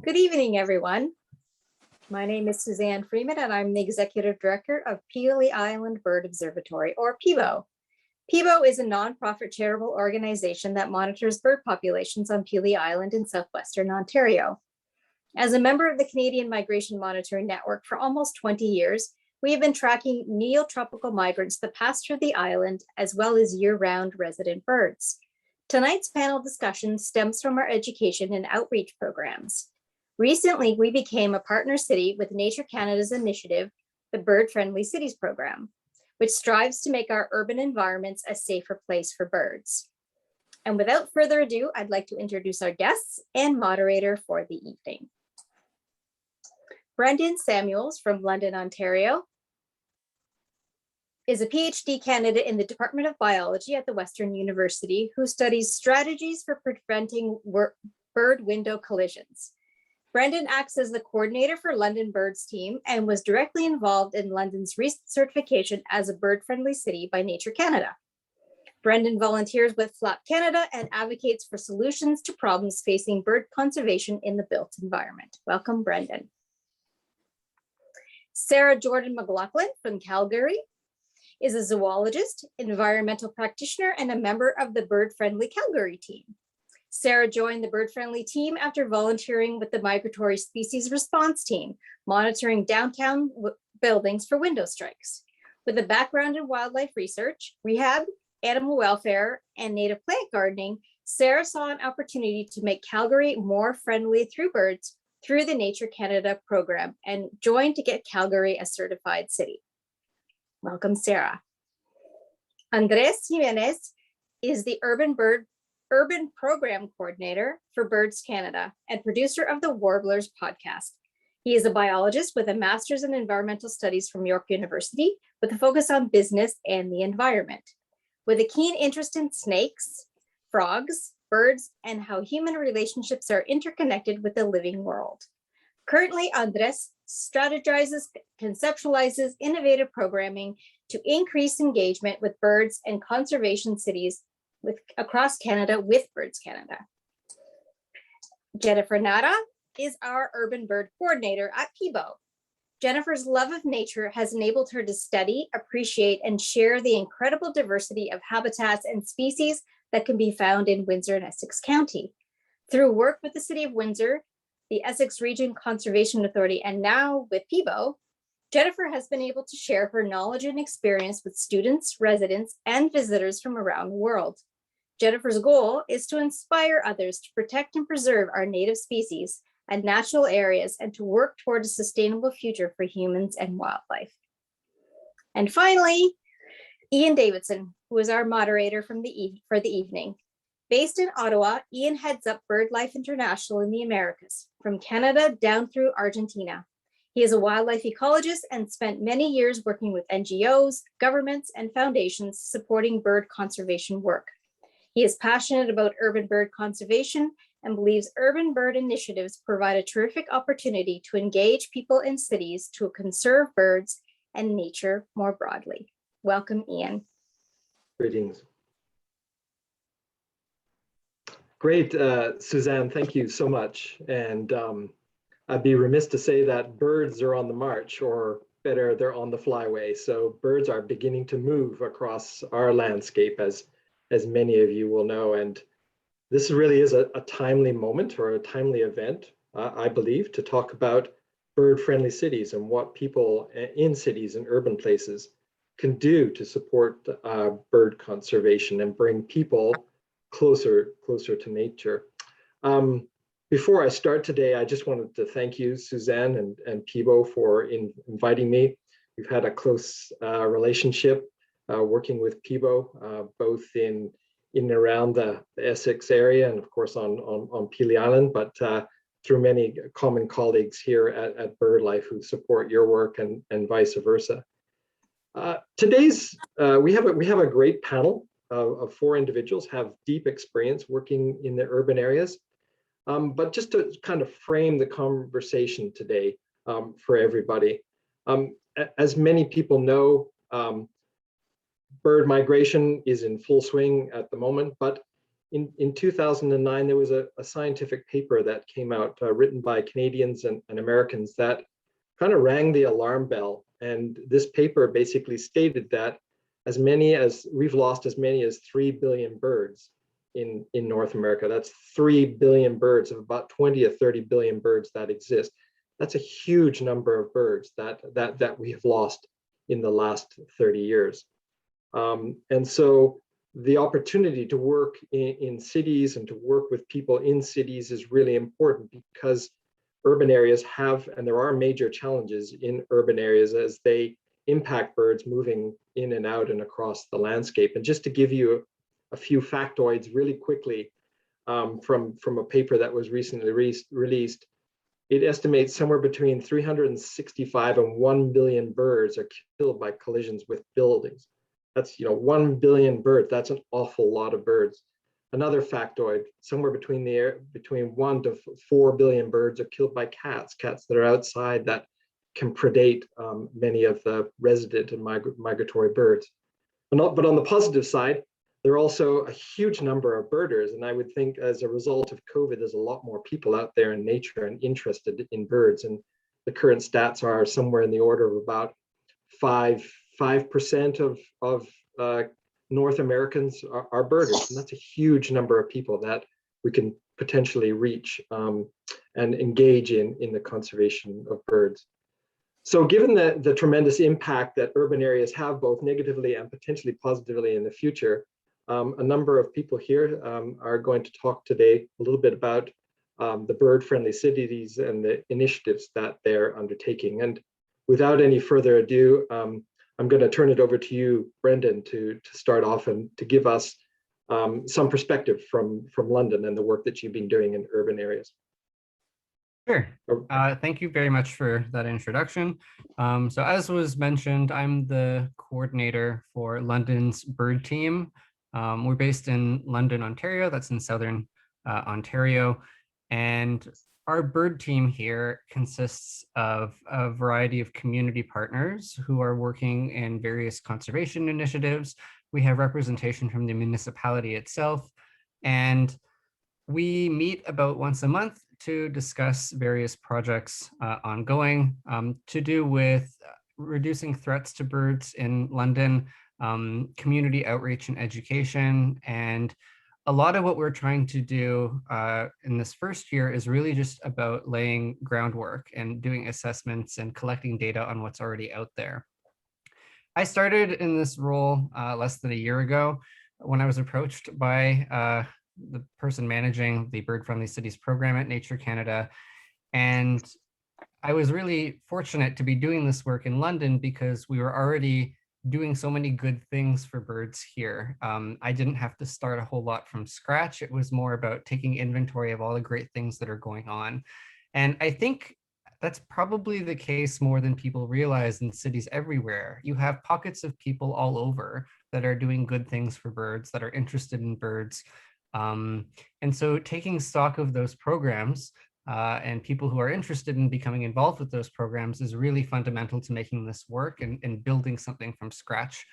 Good evening, everyone. My name is Suzanne Friemann, and I'm the Executive Director of Pelee Island Bird Observatory, or PIBO. PIBO is a nonprofit charitable organization that monitors bird populations on Pelee Island in southwestern Ontario. As a member of the Canadian Migration Monitoring Network for almost 20 years, we have been tracking neotropical migrants that pass through the island, as well as year-round resident birds. Tonight's panel discussion stems from our education and outreach programs. Recently, we became a partner city with Nature Canada's initiative, the Bird Friendly Cities program, which strives to make our urban environments a safer place for birds. And without further ado, I'd like to introduce our guests and moderator for the evening. Brendon Samuels from London, Ontario, is a PhD candidate in the Department of Biology at the Western University who studies strategies for preventing bird window collisions. Brendon acts as the coordinator for London Birds team and was directly involved in London's recent certification as a bird-friendly city by Nature Canada. Brendon volunteers with Flap Canada and advocates for solutions to problems facing bird conservation in the built environment. Welcome, Brendon. Sara Jordan McLachlan from Calgary is a zoologist, environmental practitioner, and a member of the Bird Friendly Calgary team. Sara joined the Bird Friendly team after volunteering with the Migratory Species Response Team, monitoring downtown buildings for window strikes. With a background in wildlife research, rehab, animal welfare, and native plant gardening, Sara saw an opportunity to make Calgary more friendly through birds through the Nature Canada program and joined to get Calgary a certified city. Welcome, Sara. Andres Jimenez is the Urban Program Coordinator for Birds Canada and producer of the Warblers podcast. He is a biologist with a master's in environmental studies from York University with a focus on business and the environment. With a keen interest in snakes, frogs, birds, and how human relationships are interconnected with the living world. Currently, Andres strategizes, conceptualizes innovative programming to increase engagement with birds and conservation cities across Canada with Birds Canada. Jennifer Nada is our urban bird coordinator at PIBO. Jennifer's love of nature has enabled her to study, appreciate, and share the incredible diversity of habitats and species that can be found in Windsor and Essex County. Through work with the City of Windsor, the Essex Region Conservation Authority, and now with PIBO, Jennifer has been able to share her knowledge and experience with students, residents, and visitors from around the world. Jennifer's goal is to inspire others to protect and preserve our native species and natural areas and to work toward a sustainable future for humans and wildlife. And finally, Ian Davidson, who is our moderator for the evening. Based in Ottawa, Ian heads up BirdLife International in the Americas, from Canada down through Argentina. He is a wildlife ecologist and spent many years working with NGOs, governments, and foundations supporting bird conservation work. He is passionate about urban bird conservation and believes urban bird initiatives provide a terrific opportunity to engage people in cities to conserve birds and nature more broadly. Welcome, Ian. Greetings. Great, Suzanne, thank you so much. And I'd be remiss to say that birds are on the march, or better, they're on the flyway. So birds are beginning to move across our landscape, as many of you will know. And this really is a timely moment or a timely event, I believe, to talk about bird-friendly cities and what people in cities and urban places can do to support bird conservation and bring people closer to nature. Before I start today, I just wanted to thank you, Suzanne and PIBO, for inviting me. We've had a close relationship working with PIBO, both in and around the Essex area and of course on Pelee Island, but through many common colleagues here at BirdLife who support your work and vice versa. We have a great panel of 4 individuals, have deep experience working in the urban areas. But just to kind of frame the conversation today for everybody, as many people know, bird migration is in full swing at the moment, but in 2009, there was a scientific paper that came out written by Canadians and Americans that kind of rang the alarm bell. And this paper basically stated that we've lost as many as 3 billion birds in North America. That's 3 billion birds of about 20 or 30 billion birds that exist. That's a huge number of birds that we have lost in the last 30 years. And so the opportunity to work in cities and to work with people in cities is really important, because urban areas and there are major challenges in urban areas as they impact birds moving in and out and across the landscape. And just to give you a few factoids really quickly, from a paper that was recently released, it estimates somewhere between 365 and 1 billion birds are killed by collisions with buildings. That's 1 billion birds. That's an awful lot of birds. Another factoid: somewhere between 1 to 4 billion birds are killed by cats that are outside that can predate many of the resident and migratory birds. But on the positive side, there are also a huge number of birders, and I would think as a result of COVID, there's a lot more people out there in nature and interested in birds. And the current stats are somewhere in the order of about 5% of North Americans are birders, and that's a huge number of people that we can potentially reach and engage in the conservation of birds. So given the tremendous impact that urban areas have, both negatively and potentially positively in the future, a number of people here are going to talk today a little bit about the bird-friendly cities and the initiatives that they're undertaking. And without any further ado, I'm going to turn it over to you, Brendon, to start off and to give us some perspective from London and the work that you've been doing in urban areas. Sure. Thank you very much for that introduction. So as was mentioned, I'm the coordinator for London's bird team. We're based in London, Ontario. That's in southern Ontario. And our bird team here consists of a variety of community partners who are working in various conservation initiatives. We have representation from the municipality itself, and we meet about once a month to discuss various projects ongoing to do with reducing threats to birds in London, community outreach and education. And a lot of what we're trying to do in this first year is really just about laying groundwork and doing assessments and collecting data on what's already out there. I started in this role less than a year ago when I was approached by the person managing the Bird Friendly Cities program at Nature Canada. And I was really fortunate to be doing this work in London because we were already doing so many good things for birds here. I didn't have to start a whole lot from scratch. It was more about taking inventory of all the great things that are going on. And I think that's probably the case more than people realize in cities everywhere. You have pockets of people all over that are doing good things for birds, that are interested in birds. And so taking stock of those programs and people who are interested in becoming involved with those programs is really fundamental to making this work and building something from scratch.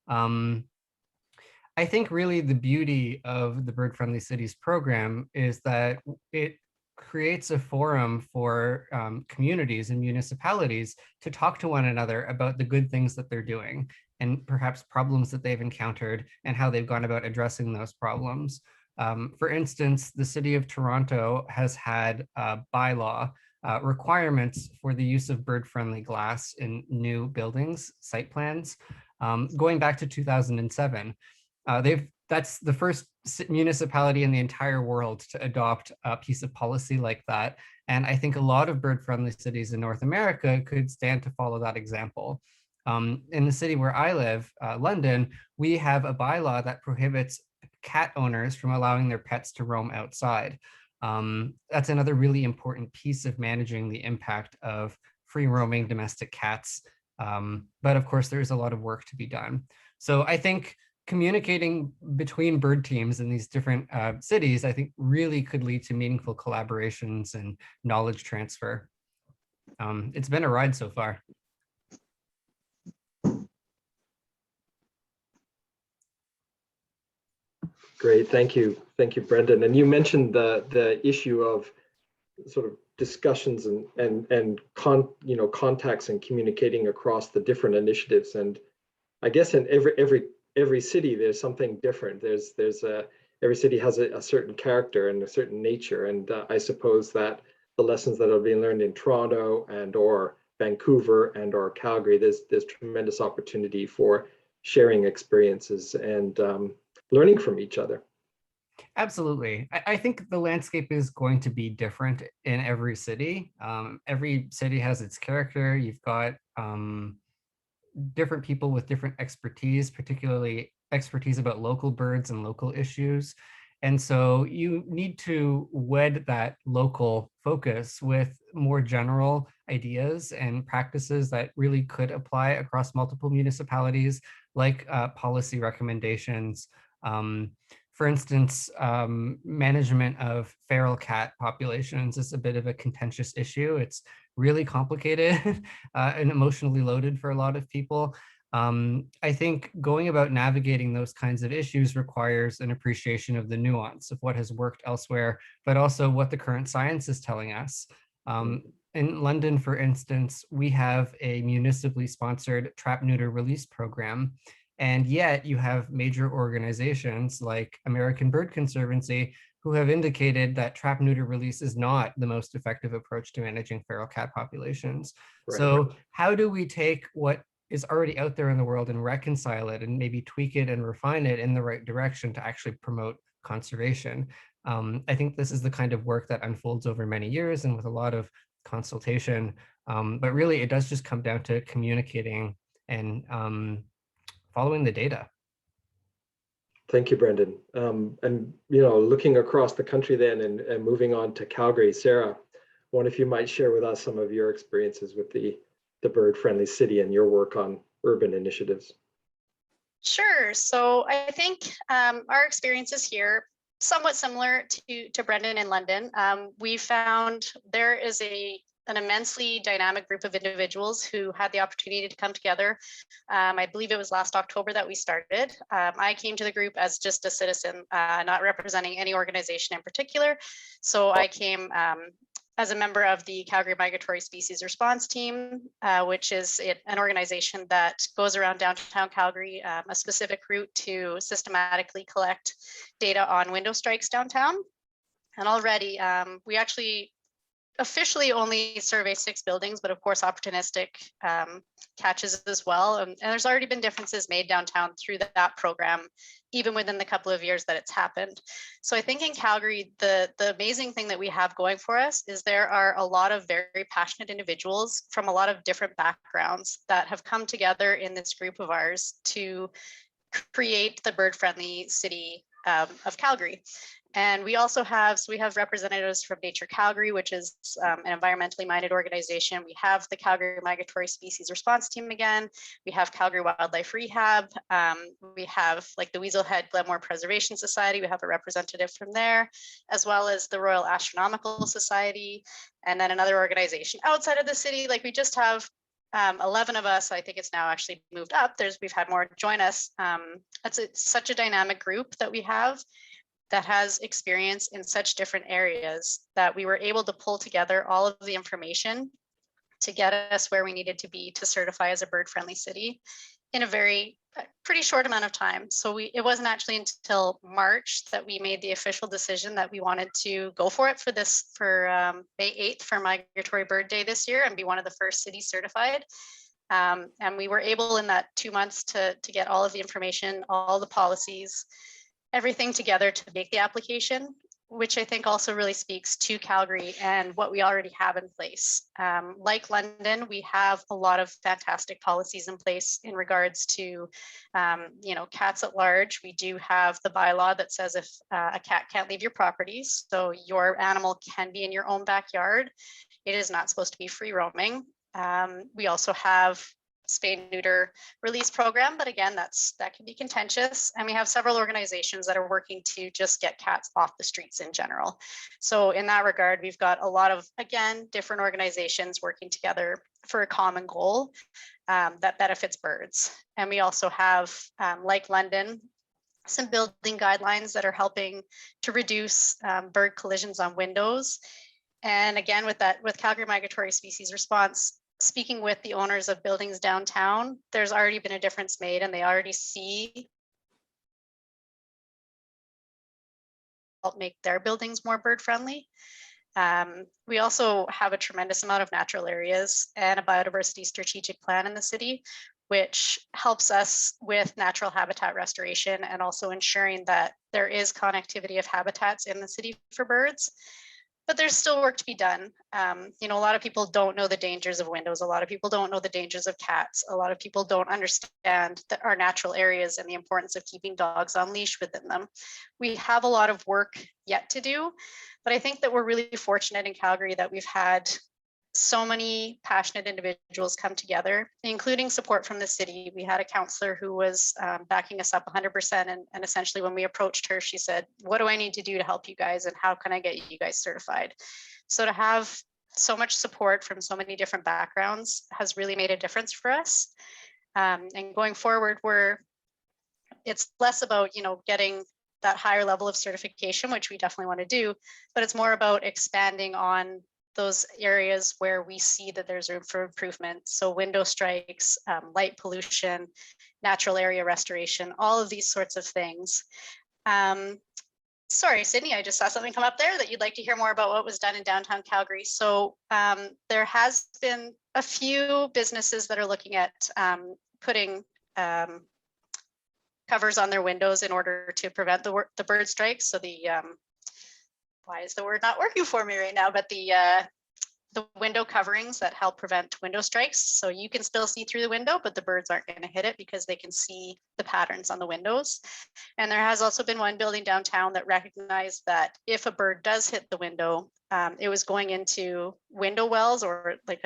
I think really the beauty of the Bird Friendly Cities program is that it creates a forum for communities and municipalities to talk to one another about the good things that they're doing and perhaps problems that they've encountered and how they've gone about addressing those problems. For instance, the city of Toronto has had bylaw requirements for the use of bird-friendly glass in new buildings, site plans, going back to 2007. That's the first municipality in the entire world to adopt a piece of policy like that. And I think a lot of bird-friendly cities in North America could stand to follow that example. In the city where I live, London, we have a bylaw that prohibits cat owners from allowing their pets to roam outside. That's another really important piece of managing the impact of free roaming domestic cats. But of course, there's a lot of work to be done. So I think communicating between bird teams in these different cities, I think really could lead to meaningful collaborations and knowledge transfer. It's been a ride so far. Great, thank you, Brendon. And you mentioned the issue of sort of discussions and contacts and communicating across the different initiatives. And I guess in every city there's something different. Every city has a certain character and a certain nature. And I suppose that the lessons that are being learned in Toronto and or Vancouver and or Calgary, there's tremendous opportunity for sharing experiences and learning from each other. Absolutely. I think the landscape is going to be different in every city. Every city has its character. You've got different people with different expertise, particularly expertise about local birds and local issues. And so you need to wed that local focus with more general ideas and practices that really could apply across multiple municipalities, like policy recommendations. For instance, management of feral cat populations is a bit of a contentious issue. It's really complicated and emotionally loaded for a lot of people. I think going about navigating those kinds of issues requires an appreciation of the nuance of what has worked elsewhere, but also what the current science is telling us. In London, for instance, we have a municipally sponsored trap neuter release program. And yet you have major organizations like American Bird Conservancy who have indicated that trap neuter release is not the most effective approach to managing feral cat populations. Right. So how do we take what is already out there in the world and reconcile it and maybe tweak it and refine it in the right direction to actually promote conservation? I think this is the kind of work that unfolds over many years and with a lot of consultation, but really it does just come down to communicating and following the data. Thank you, Brendon. And looking across the country then and moving on to Calgary, Sara, I wonder if you might share with us some of your experiences with the bird-friendly city and your work on urban initiatives. Sure. So I think our experiences here somewhat similar to Brendon in London. We found there is an immensely dynamic group of individuals who had the opportunity to come together. I believe it was last October that we started. I came to the group as just a citizen, not representing any organization in particular. So I came as a member of the Calgary Migratory Species Response Team, which is an organization that goes around downtown Calgary, a specific route to systematically collect data on window strikes downtown. And already we actually officially only survey 6 buildings, but of course opportunistic catches as well. And there's already been differences made downtown through that program, even within the couple of years that it's happened. So I think in Calgary, the amazing thing that we have going for us is there are a lot of very passionate individuals from a lot of different backgrounds that have come together in this group of ours to create the bird-friendly city of Calgary. And we also have, so we have representatives from Nature Calgary, which is an environmentally minded organization. We have the Calgary Migratory Species Response Team again. We have Calgary Wildlife Rehab. We have like the Weaselhead Glenmore Preservation Society. We have a representative from there, as well as the Royal Astronomical Society, and then another organization outside of the city. Like we just have 11 of us. I think it's now actually moved up. We've had more join us. It's such a dynamic group that we have that has experience in such different areas that we were able to pull together all of the information to get us where we needed to be to certify as a bird-friendly city in a pretty short amount of time. So it wasn't actually until March that we made the official decision that we wanted to go for it for May 8th for Migratory Bird Day this year and be one of the first cities certified. And we were able in that 2 months to get all of the information, all the policies, everything together to make the application, which I think also really speaks to Calgary and what we already have in place. Like London, we have a lot of fantastic policies in place in regards to, cats at large. We do have the bylaw that says if a cat can't leave your property, so your animal can be in your own backyard. It is not supposed to be free roaming. We also have spay-neuter release program, but again, that can be contentious. And we have several organizations that are working to just get cats off the streets in general. So in that regard, we've got a lot of, again, different organizations working together for a common goal that benefits birds. And we also have, like London, some building guidelines that are helping to reduce bird collisions on windows. And again, with Calgary Migratory Species Response, speaking with the owners of buildings downtown, there's already been a difference made, and they already see help make their buildings more bird friendly. We also have a tremendous amount of natural areas and a biodiversity strategic plan in the city, which helps us with natural habitat restoration and also ensuring that there is connectivity of habitats in the city for birds. But there's still work to be done. You know, a lot of people don't know the dangers of windows. A lot of people don't know the dangers of cats. A lot of people don't understand our natural areas and the importance of keeping dogs on leash within them. We have a lot of work yet to do, but I think that we're really fortunate in Calgary that we've had so many passionate individuals come together, including support from the city. We had a counselor who was backing us up 100%. And essentially when we approached her, she said, what do I need to do to help you guys? And how can I get you guys certified? So to have so much support from so many different backgrounds has really made a difference for us. And going forward, it's less about, you know, getting that higher level of certification, which we definitely want to do, but it's more about expanding on those areas where we see that there's room for improvement. So window strikes, light pollution, natural area restoration, all of these sorts of things. Sorry, Sydney, I just saw something come up there that you'd like to hear more about what was done in downtown Calgary. So there has been a few businesses that are looking at putting covers on their windows in order to prevent the bird strikes. So the why is the word not working for me right now? But the window coverings that help prevent window strikes. So you can still see through the window, but the birds aren't going to hit it because they can see the patterns on the windows. And there has also been one building downtown that recognized that if a bird does hit the window, it was going into window wells, or like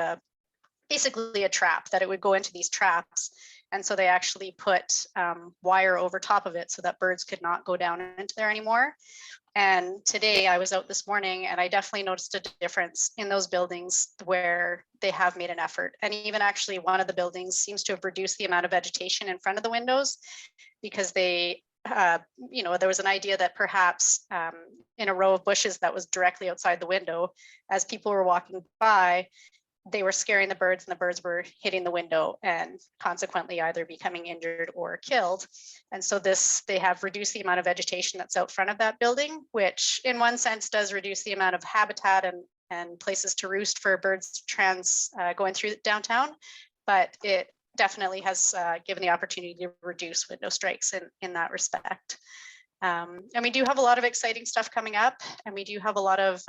basically a trap, that it would go into these traps. And so they actually put wire over top of it so that birds could not go down into there anymore. And today I was out this morning and I definitely noticed a difference in those buildings where they have made an effort. And even actually one of the buildings seems to have reduced the amount of vegetation in front of the windows, because they, you know, there was an idea that perhaps in a row of bushes that was directly outside the window, as people were walking by, they were scaring the birds and the birds were hitting the window and consequently either becoming injured or killed. And so they have reduced the amount of vegetation that's out front of that building, which in one sense does reduce the amount of habitat and places to roost for birds going through downtown, but it definitely has given the opportunity to reduce window strikes in that respect. And we do have a lot of exciting stuff coming up, and we do have a lot of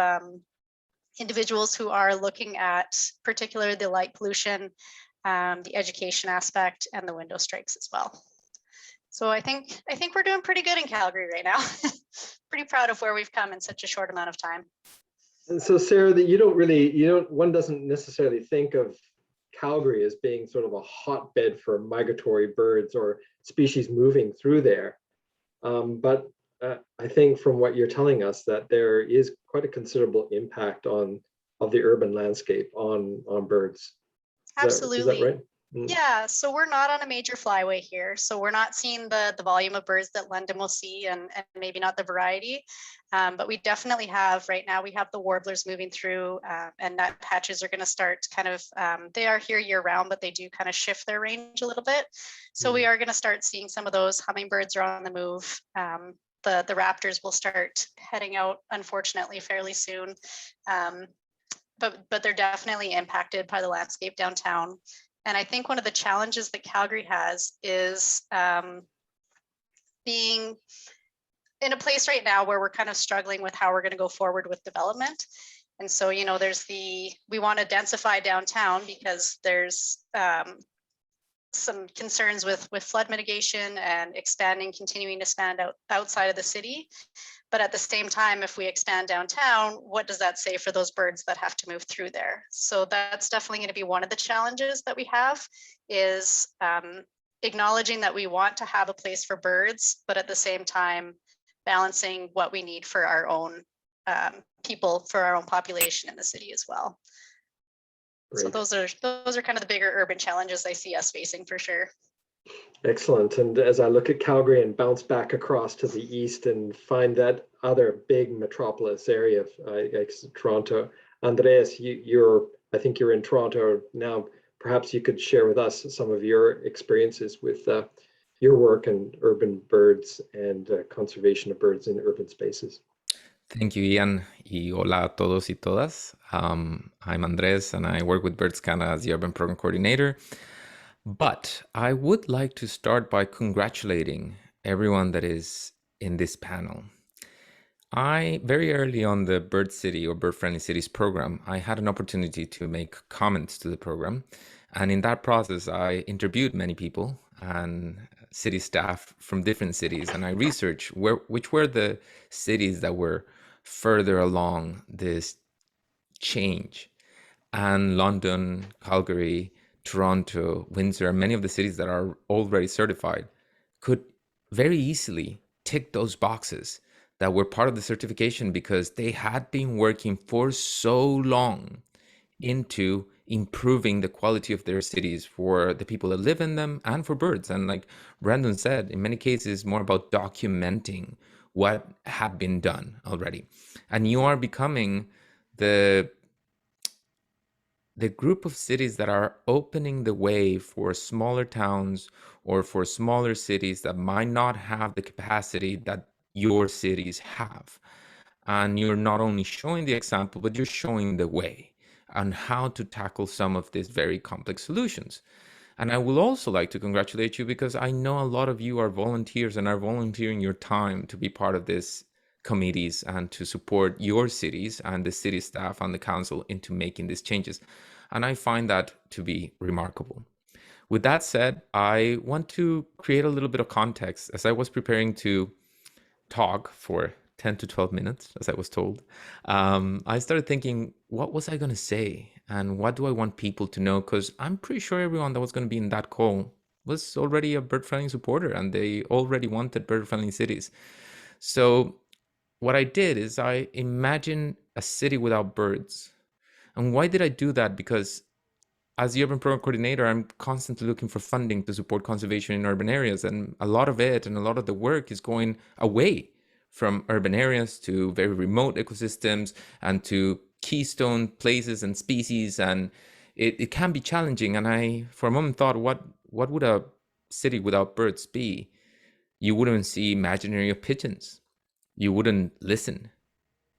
individuals who are looking at particularly the light pollution, the education aspect, and the window strikes as well. So I think we're doing pretty good in Calgary right now. Pretty proud of where we've come in such a short amount of time. And so Sara, that one doesn't necessarily think of Calgary as being sort of a hotbed for migratory birds or species moving through there. But I think from what you're telling us that there is quite a considerable impact of the urban landscape on birds. Absolutely. Is that right? Mm. Yeah, so we're not on a major flyway here. So we're not seeing the volume of birds that London will see, and maybe not the variety. But we definitely have, right now we have the warblers moving through, and nuthatches are going to start kind of, they are here year round, but they do kind of shift their range a little bit. So we are going to start seeing some of those. Hummingbirds are on the move. The raptors will start heading out, unfortunately, fairly soon. But they're definitely impacted by the landscape downtown. And I think one of the challenges that Calgary has is being in a place right now where we're kind of struggling with how we're going to go forward with development. And so, you know, we want to densify downtown because there's some concerns with flood mitigation and continuing to expand outside of the city. But at the same time, if we expand downtown, what does that say for those birds that have to move through there? So that's definitely going to be one of the challenges that we have, is acknowledging that we want to have a place for birds, but at the same time, balancing what we need for our own people, for our own population in the city as well. Great. So those are kind of the bigger urban challenges I see us facing for sure. Excellent. And as I look at Calgary and bounce back across to the east and find that other big metropolis area of like Toronto, Andreas, I think you're in Toronto now. Perhaps you could share with us some of your experiences with your work in urban birds and conservation of birds in urban spaces. Thank you, Ian. Y hola a todos y todas. I'm Andres, and I work with Birds Canada as the Urban Program Coordinator. But I would like to start by congratulating everyone that is in this panel. Very early on the Bird City or Bird Friendly Cities program, I had an opportunity to make comments to the program. And in that process, I interviewed many people and city staff from different cities. And I researched which were the cities that were further along this change. And London, Calgary, Toronto, Windsor, many of the cities that are already certified could very easily tick those boxes that were part of the certification because they had been working for so long into improving the quality of their cities for the people that live in them and for birds. And like Brendon said, in many cases, more about documenting what had been done already. And you are becoming the group of cities that are opening the way for smaller towns or for smaller cities that might not have the capacity that your cities have. And you're not only showing the example, but you're showing the way on how to tackle some of these very complex solutions. And I will also like to congratulate you because I know a lot of you are volunteers and are volunteering your time to be part of this committees and to support your cities and the city staff and the council into making these changes. And I find that to be remarkable. With that said, I want to create a little bit of context. As I was preparing to talk for 10 to 12 minutes, as I was told, I started thinking, what was I going to say? And what do I want people to know? Because I'm pretty sure everyone that was going to be in that call was already a bird-friendly supporter and they already wanted bird-friendly cities. So what I did is I imagined a city without birds. And why did I do that? Because as the Urban Program Coordinator, I'm constantly looking for funding to support conservation in urban areas. And a lot of it and a lot of the work is going away from urban areas to very remote ecosystems and to keystone places and species. And it can be challenging. And I, for a moment, thought, what would a city without birds be? You wouldn't see imaginary pigeons. You wouldn't listen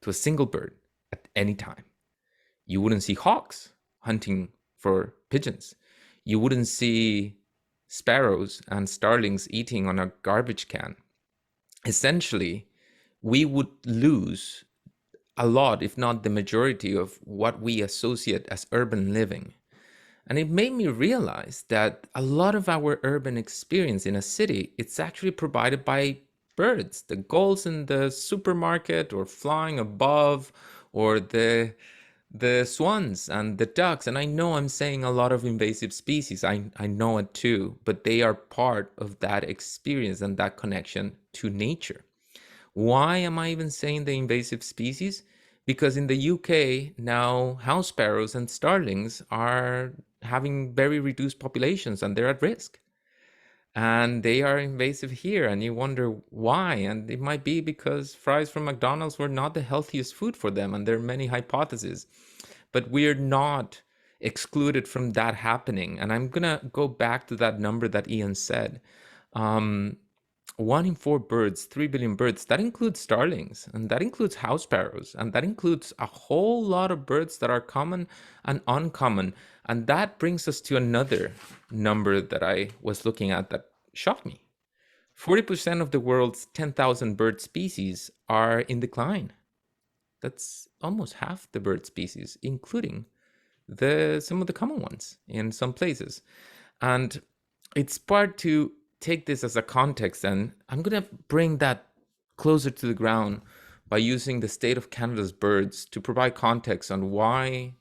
to a single bird at any time. You wouldn't see hawks hunting for pigeons. You wouldn't see sparrows and starlings eating on a garbage can. Essentially, we would lose a lot, if not the majority, of what we associate as urban living. And it made me realize that a lot of our urban experience in a city, it's actually provided by birds, the gulls in the supermarket or flying above, or the swans and the ducks. And I know I'm saying a lot of invasive species. I know it too, but they are part of that experience and that connection to nature. Why am I even saying the invasive species? Because in the UK now, house sparrows and starlings are having very reduced populations and they're at risk. And they are invasive here, and you wonder why. And it might be because fries from McDonald's were not the healthiest food for them, and there are many hypotheses. But we're not excluded from that happening. And I'm gonna go back to that number that Ian said. 1 in 4 birds, 3 billion birds, that includes starlings, and that includes house sparrows, and that includes a whole lot of birds that are common and uncommon. And that brings us to another number that I was looking at that shocked me. 40% of the world's 10,000 bird species are in decline. That's almost half the bird species, including some of the common ones in some places. And it's part to take this as a context, and I'm going to bring that closer to the ground by using the state of Canada's birds to provide context on why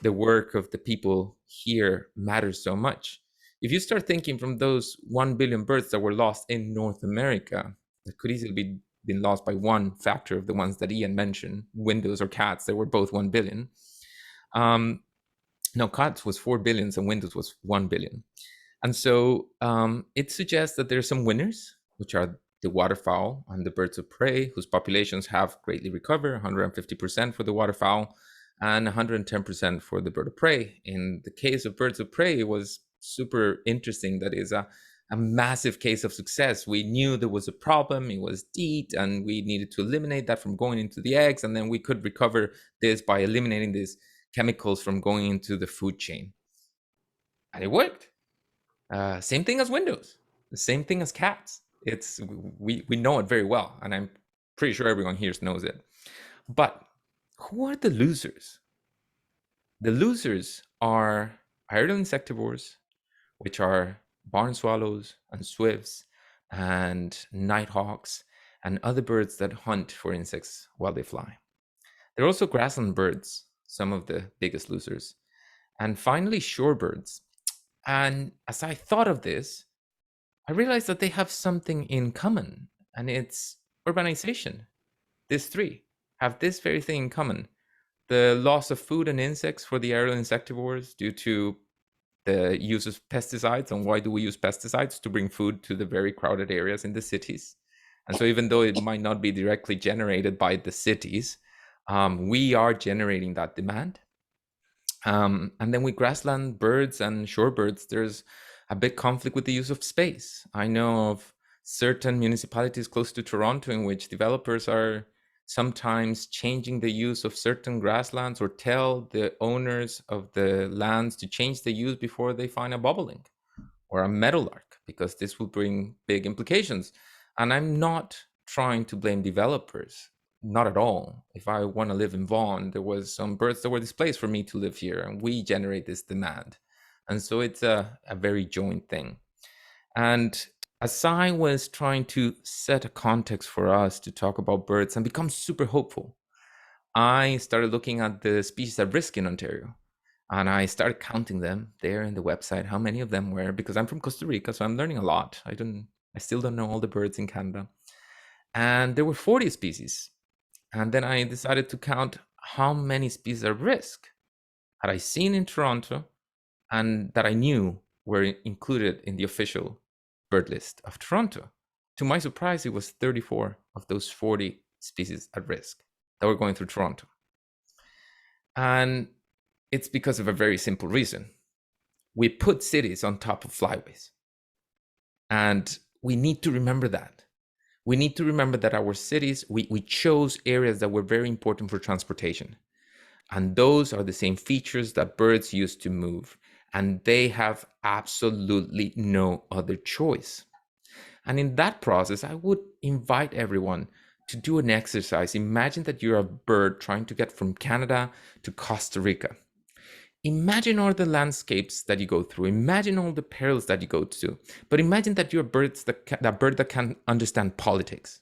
the work of the people here matters so much. If you start thinking from those 1 billion birds that were lost in North America, that could easily be been lost by one factor of the ones that Ian mentioned, windows or cats, they were both 1 billion. No, cats was 4 billion and windows was 1 billion. And so it suggests that there are some winners, which are the waterfowl and the birds of prey, whose populations have greatly recovered, 150% for the waterfowl and 110% for the bird of prey. In the case of birds of prey, it was super interesting. That is a massive case of success. We knew there was a problem, it was DEET, and we needed to eliminate that from going into the eggs, and then we could recover this by eliminating these chemicals from going into the food chain. And it worked. Same thing as windows, the same thing as cats. It's we know it very well, and I'm pretty sure everyone here knows it. But who are the losers? The losers are aerial insectivores, which are barn swallows and swifts and nighthawks and other birds that hunt for insects while they fly. There are also grassland birds, some of the biggest losers. And finally, shorebirds. And as I thought of this, I realized that they have something in common, and it's urbanization. These three have this very thing in common. The loss of food and insects for the aerial insectivores due to the use of pesticides. And why do we use pesticides? To bring food to the very crowded areas in the cities. And so even though it might not be directly generated by the cities, we are generating that demand. And then with grassland birds and shorebirds, there's a big conflict with the use of space. I know of certain municipalities close to Toronto in which developers are sometimes changing the use of certain grasslands, or tell the owners of the lands to change the use before they find a bobolink or a meadowlark, because this will bring big implications. And I'm not trying to blame developers. Not at all. If I want to live in Vaughan, there was some birds that were displaced for me to live here, and we generate this demand. And so it's a very joint thing. And as I was trying to set a context for us to talk about birds and become super hopeful, I started looking at the species at risk in Ontario. And I started counting them there in the website, how many of them were, because I'm from Costa Rica, so I'm learning a lot. I still don't know all the birds in Canada. And there were 40 species. And then I decided to count how many species at risk had I seen in Toronto and that I knew were included in the official bird list of Toronto. To my surprise, it was 34 of those 40 species at risk that were going through Toronto. And it's because of a very simple reason. We put cities on top of flyways. And we need to remember that. We need to remember that our cities, we chose areas that were very important for transportation. And those are the same features that birds use to move. And they have absolutely no other choice. And in that process, I would invite everyone to do an exercise. Imagine that you're a bird trying to get from Canada to Costa Rica. Imagine all the landscapes that you go through. Imagine all the perils that you go to. But imagine that you're a bird that can understand politics.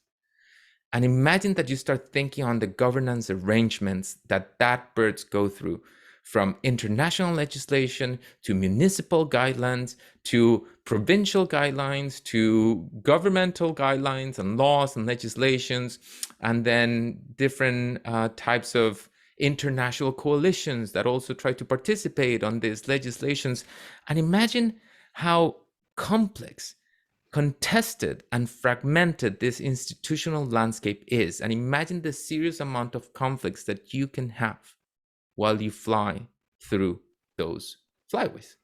And imagine that you start thinking on the governance arrangements that birds go through, from international legislation to municipal guidelines to provincial guidelines to governmental guidelines and laws and legislations, and then different types of international coalitions that also try to participate on these legislations. And imagine how complex, contested, and fragmented this institutional landscape is. And imagine the serious amount of conflicts that you can have while you fly through those flyways,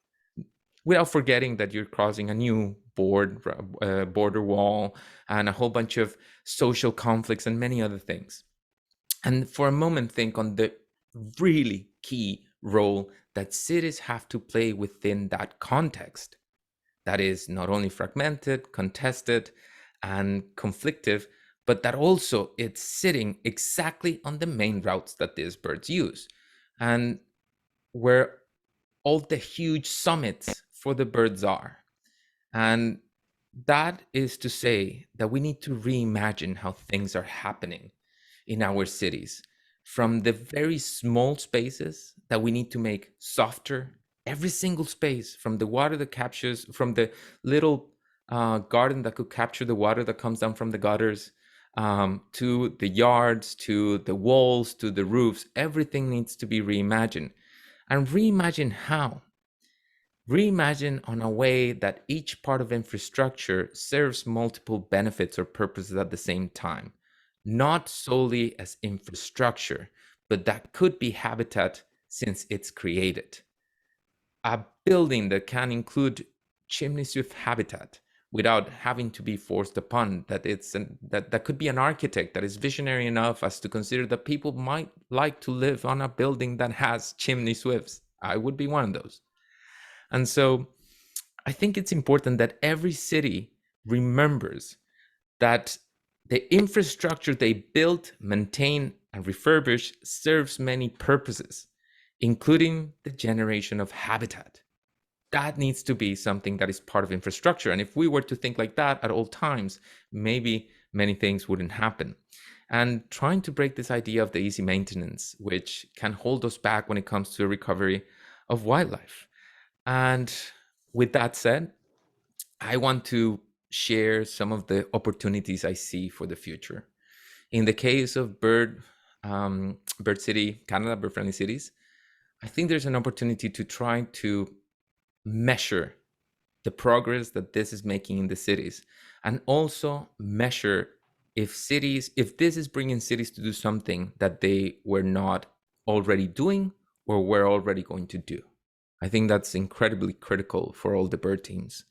without forgetting that you're crossing a new border wall and a whole bunch of social conflicts and many other things. And for a moment, think on the really key role that cities have to play within that context. That is not only fragmented, contested, and conflictive, but that also it's sitting exactly on the main routes that these birds use, and where all the huge summits for the birds are. And that is to say that we need to reimagine how things are happening in our cities, from the very small spaces that we need to make softer. Every single space, from the water that captures, from the little garden that could capture the water that comes down from the gutters, to the yards, to the walls, to the roofs, everything needs to be reimagined. And reimagine how. reimagine on a way that each part of infrastructure serves multiple benefits or purposes at the same time, not solely as infrastructure, but that could be habitat since it's created. A building that can include chimney swift habitat without having to be forced upon, that could be an architect that is visionary enough as to consider that people might like to live on a building that has chimney swifts. I would be one of those. And so I think it's important that every city remembers that the infrastructure they build, maintain, and refurbish serves many purposes, including the generation of habitat. That needs to be something that is part of infrastructure. And if we were to think like that at all times, maybe many things wouldn't happen. And trying to break this idea of the easy maintenance, which can hold us back when it comes to the recovery of wildlife. And with that said, I want to share some of the opportunities I see for the future. In the case of Bird City, Canada, Bird Friendly Cities, I think there's an opportunity to try to measure the progress that this is making in the cities, and also measure if this is bringing cities to do something that they were not already doing or were already going to do. I think that's incredibly critical for all the bird teams.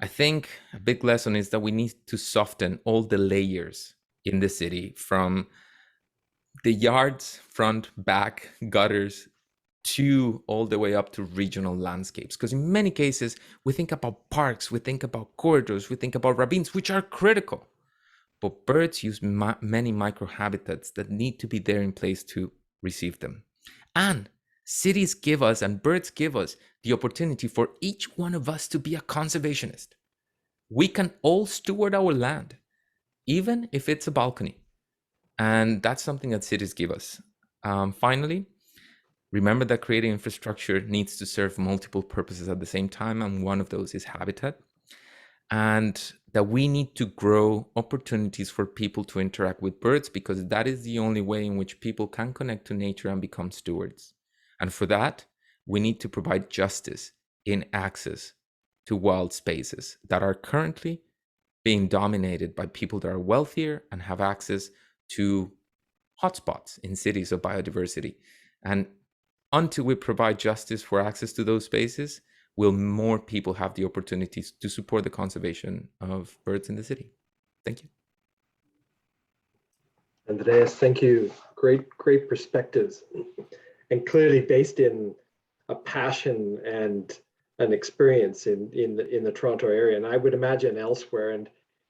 I think a big lesson is that we need to soften all the layers in the city, from the yards, front, back, gutters, to all the way up to regional landscapes. Because in many cases, we think about parks, we think about corridors, we think about ravines, which are critical. But birds use many microhabitats that need to be there in place to receive them. And cities give us, and birds give us, the opportunity for each one of us to be a conservationist. We can all steward our land, even if it's a balcony. And that's something that cities give us. Finally, remember that creating infrastructure needs to serve multiple purposes at the same time, and one of those is habitat. And that we need to grow opportunities for people to interact with birds, because that is the only way in which people can connect to nature and become stewards. And for that, we need to provide justice in access to wild spaces that are currently being dominated by people that are wealthier and have access to hotspots in cities of biodiversity. And until we provide justice for access to those spaces, will more people have the opportunities to support the conservation of birds in the city. Thank you. Andreas, thank you. Great perspectives, and clearly based in a passion and an experience in the Toronto area, and I would imagine elsewhere. And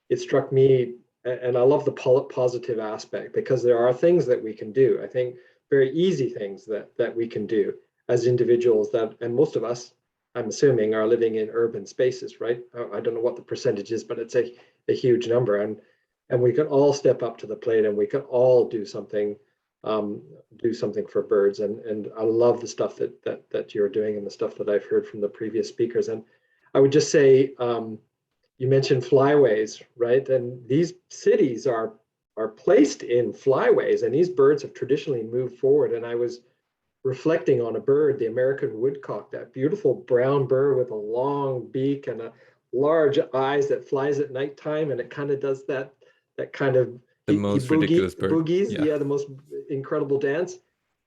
it struck me, and I love the positive aspect, because there are things that we can do. I think very easy things that we can do as individuals, that, and most of us, I'm assuming, are living in urban spaces, right? I don't know what the percentage is, but it's a huge number, and we can all step up to the plate, and we can all do something for birds. And I love the stuff that you're doing, and the stuff that I've heard from the previous speakers. And I would just say, you mentioned flyways, right? And these cities are placed in flyways, and these birds have traditionally moved forward. And I was reflecting on a bird, the American woodcock, that beautiful brown bird with a long beak and a large eyes that flies at nighttime, and it kind of does that kind of ridiculous bird. Boogies, yeah, the most incredible dance.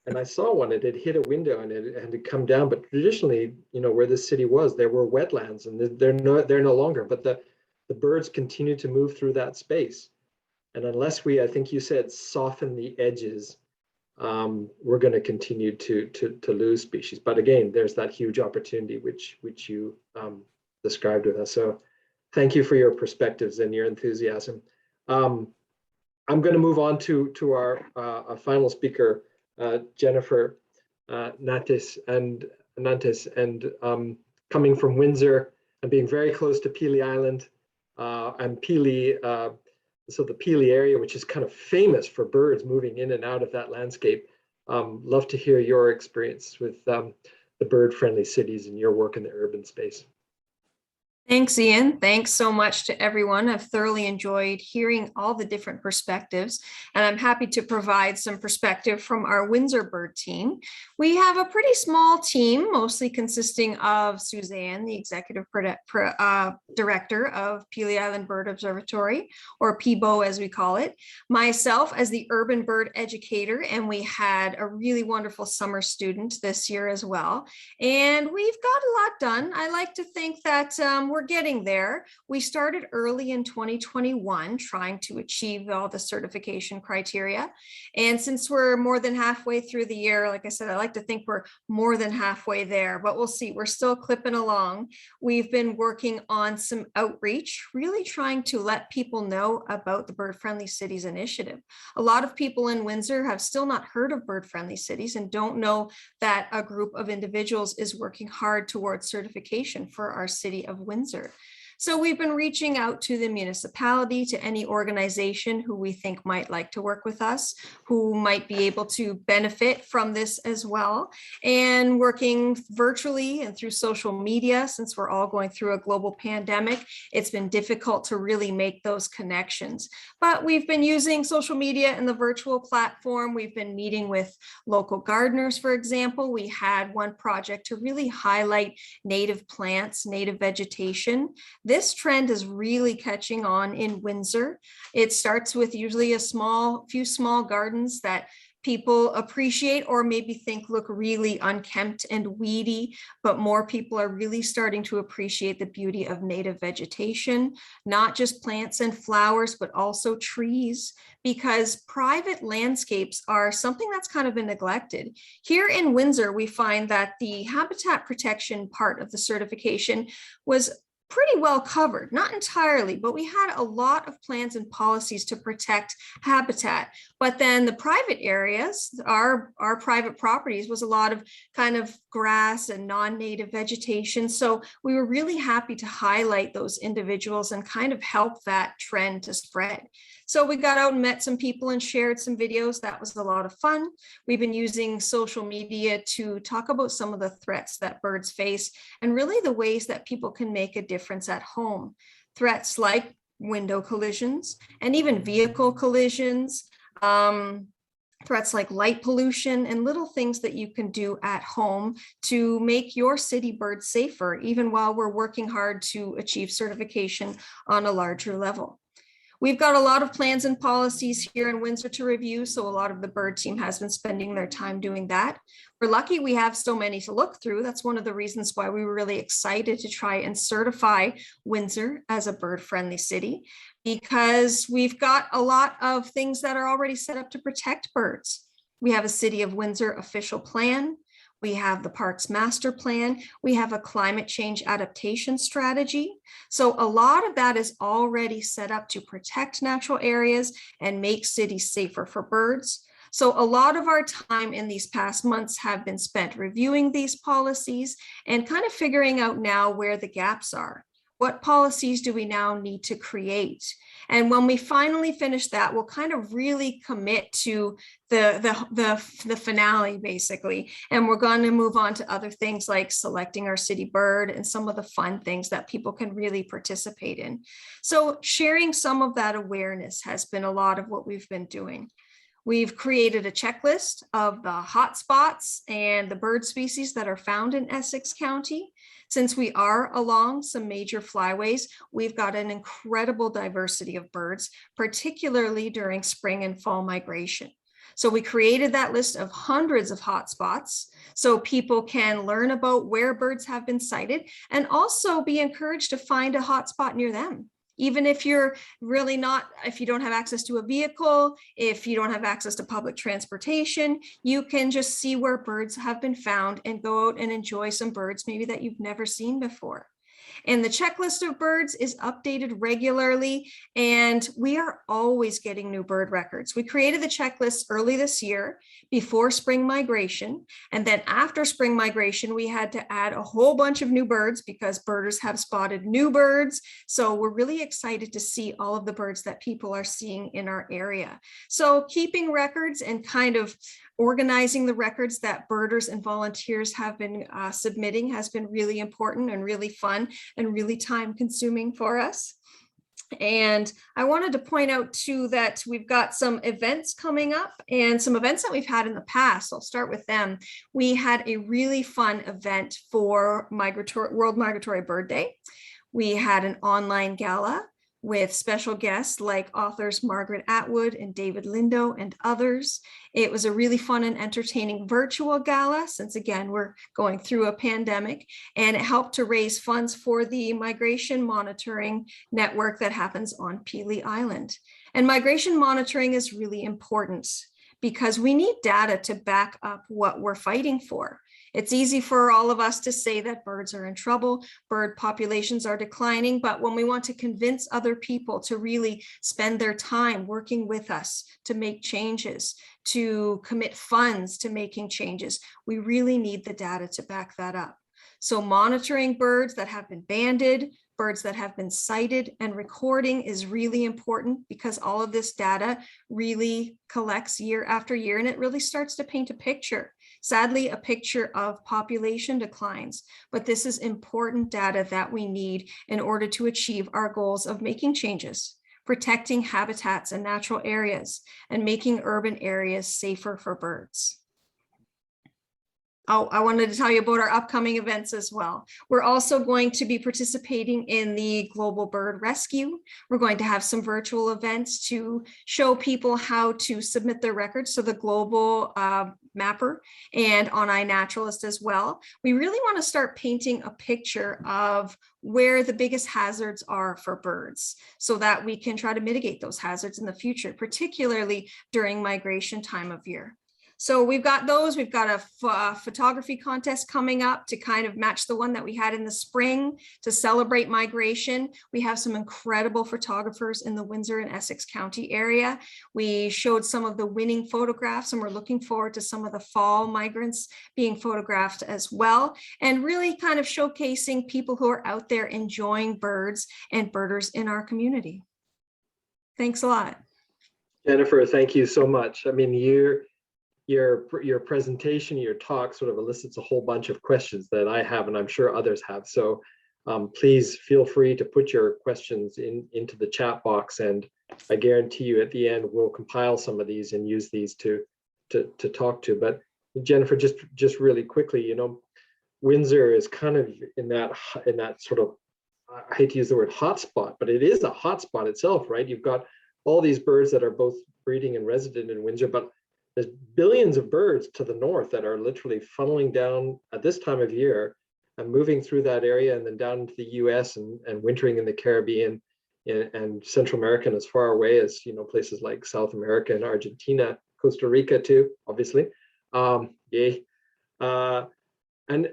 And I saw one, it had hit a window and it had to come down. But traditionally, where this city was, there were wetlands, and they're no longer. But the birds continue to move through that space. And unless we, I think you said, soften the edges, we're going to continue to lose species. But again, there's that huge opportunity which you described with us. So thank you for your perspectives and your enthusiasm. I'm going to move on to our final speaker, Jennifer Nantais, and coming from Windsor and being very close to Pelee Island and Pelee, so the Pelee area, which is kind of famous for birds moving in and out of that landscape. Love to hear your experience with the bird-friendly cities and your work in the urban space. Thanks, Ian. Thanks so much to everyone. I've thoroughly enjoyed hearing all the different perspectives, and I'm happy to provide some perspective from our Windsor bird team. We have a pretty small team, mostly consisting of Suzanne, the executive director of Pelee Island Bird Observatory, or PIBO as we call it, myself as the urban bird educator, and we had a really wonderful summer student this year as well. And we've got a lot done. I like to think that we're getting there. We started early in 2021 trying to achieve all the certification criteria. And since we're more than halfway through the year, like I said, I like to think we're more than halfway there, but we'll see. We're still clipping along. We've been working on some outreach, really trying to let people know about the Bird Friendly Cities initiative. A lot of people in Windsor have still not heard of Bird Friendly Cities and don't know that a group of individuals is working hard towards certification for our city of Windsor. So we've been reaching out to the municipality, to any organization who we think might like to work with us, who might be able to benefit from this as well, and working virtually and through social media. Since we're all going through a global pandemic, it's been difficult to really make those connections. But we've been using social media and the virtual platform. We've been meeting with local gardeners, for example. We had one project to really highlight native plants, native vegetation. This trend is really catching on in Windsor. It starts with usually a few small gardens that people appreciate or maybe think look really unkempt and weedy, but more people are really starting to appreciate the beauty of native vegetation, not just plants and flowers, but also trees, because private landscapes are something that's kind of been neglected. Here in Windsor, we find that the habitat protection part of the certification was pretty well covered, not entirely, but we had a lot of plans and policies to protect habitat. But then the private areas, our private properties, was a lot of kind of grass and non-native vegetation. So we were really happy to highlight those individuals and kind of help that trend to spread. So we got out and met some people and shared some videos. That was a lot of fun. We've been using social media to talk about some of the threats that birds face and really the ways that people can make a difference at home. Threats like window collisions and even vehicle collisions, threats like light pollution, and little things that you can do at home to make your city birds safer, even while we're working hard to achieve certification on a larger level. We've got a lot of plans and policies here in Windsor to review, so a lot of the bird team has been spending their time doing that. We're lucky we have so many to look through. That's one of the reasons why we were really excited to try and certify Windsor as a bird-friendly city, because we've got a lot of things that are already set up to protect birds. We have a City of Windsor official plan. We have the Parks Master Plan. We have a climate change adaptation strategy. So a lot of that is already set up to protect natural areas and make cities safer for birds. So a lot of our time in these past months have been spent reviewing these policies and kind of figuring out now where the gaps are. What policies do we now need to create? And when we finally finish that, we'll kind of really commit to the finale, basically. And we're going to move on to other things like selecting our city bird and some of the fun things that people can really participate in. So sharing some of that awareness has been a lot of what we've been doing. We've created a checklist of the hotspots and the bird species that are found in Essex County. Since we are along some major flyways, we've got an incredible diversity of birds, particularly during spring and fall migration. So we created that list of hundreds of hotspots so people can learn about where birds have been sighted and also be encouraged to find a hotspot near them. Even if you're really not, if you don't have access to a vehicle, if you don't have access to public transportation, you can just see where birds have been found and go out and enjoy some birds maybe that you've never seen before. And the checklist of birds is updated regularly, and we are always getting new bird records. We created the checklist early this year before spring migration, and then after spring migration, we had to add a whole bunch of new birds because birders have spotted new birds. So we're really excited to see all of the birds that people are seeing in our area. So keeping records and kind of Organizing the records that birders and volunteers have been submitting has been really important and really fun and really time consuming for us. And I wanted to point out too that we've got some events coming up and some events that we've had in the past. I'll start with them. We had a really fun event for World Migratory Bird Day. We had an online gala with special guests like authors Margaret Atwood and David Lindo and others. It was a really fun and entertaining virtual gala, since again, we're going through a pandemic, and it helped to raise funds for the migration monitoring network that happens on Pelee Island. And migration monitoring is really important because we need data to back up what we're fighting for. It's easy for all of us to say that birds are in trouble, bird populations are declining, but when we want to convince other people to really spend their time working with us to make changes, to commit funds to making changes, we really need the data to back that up. So monitoring birds that have been banded, birds that have been sighted, and recording is really important because all of this data really collects year after year, and it really starts to paint a picture. Sadly, a picture of population declines, but this is important data that we need in order to achieve our goals of making changes, protecting habitats and natural areas, and making urban areas safer for birds. Oh, I wanted to tell you about our upcoming events as well. We're also going to be participating in the Global Bird Rescue. We're going to have some virtual events to show people how to submit their records to the Global Mapper and on iNaturalist as well. We really want to start painting a picture of where the biggest hazards are for birds so that we can try to mitigate those hazards in the future, particularly during migration time of year. So we've got those. We've got a photography contest coming up to kind of match the one that we had in the spring to celebrate migration. We have some incredible photographers in the Windsor and Essex County area. We showed some of the winning photographs, and we're looking forward to some of the fall migrants being photographed as well, and really kind of showcasing people who are out there enjoying birds and birders in our community. Thanks a lot. Jennifer, thank you so much. I mean, your presentation, your talk sort of elicits a whole bunch of questions that I have, and I'm sure others have. So please feel free to put your questions into the chat box, and I guarantee you at the end we'll compile some of these and use these to talk to. But Jennifer, just really quickly, you know, Windsor is kind of in that sort of, I hate to use the word hotspot, but it is a hotspot itself, right? You've got all these birds that are both breeding and resident in Windsor, but there's billions of birds to the north that are literally funneling down at this time of year and moving through that area and then down into the US and wintering in the Caribbean and Central America, and as far away as, you know, places like South America and Argentina, Costa Rica too, obviously. Yay. And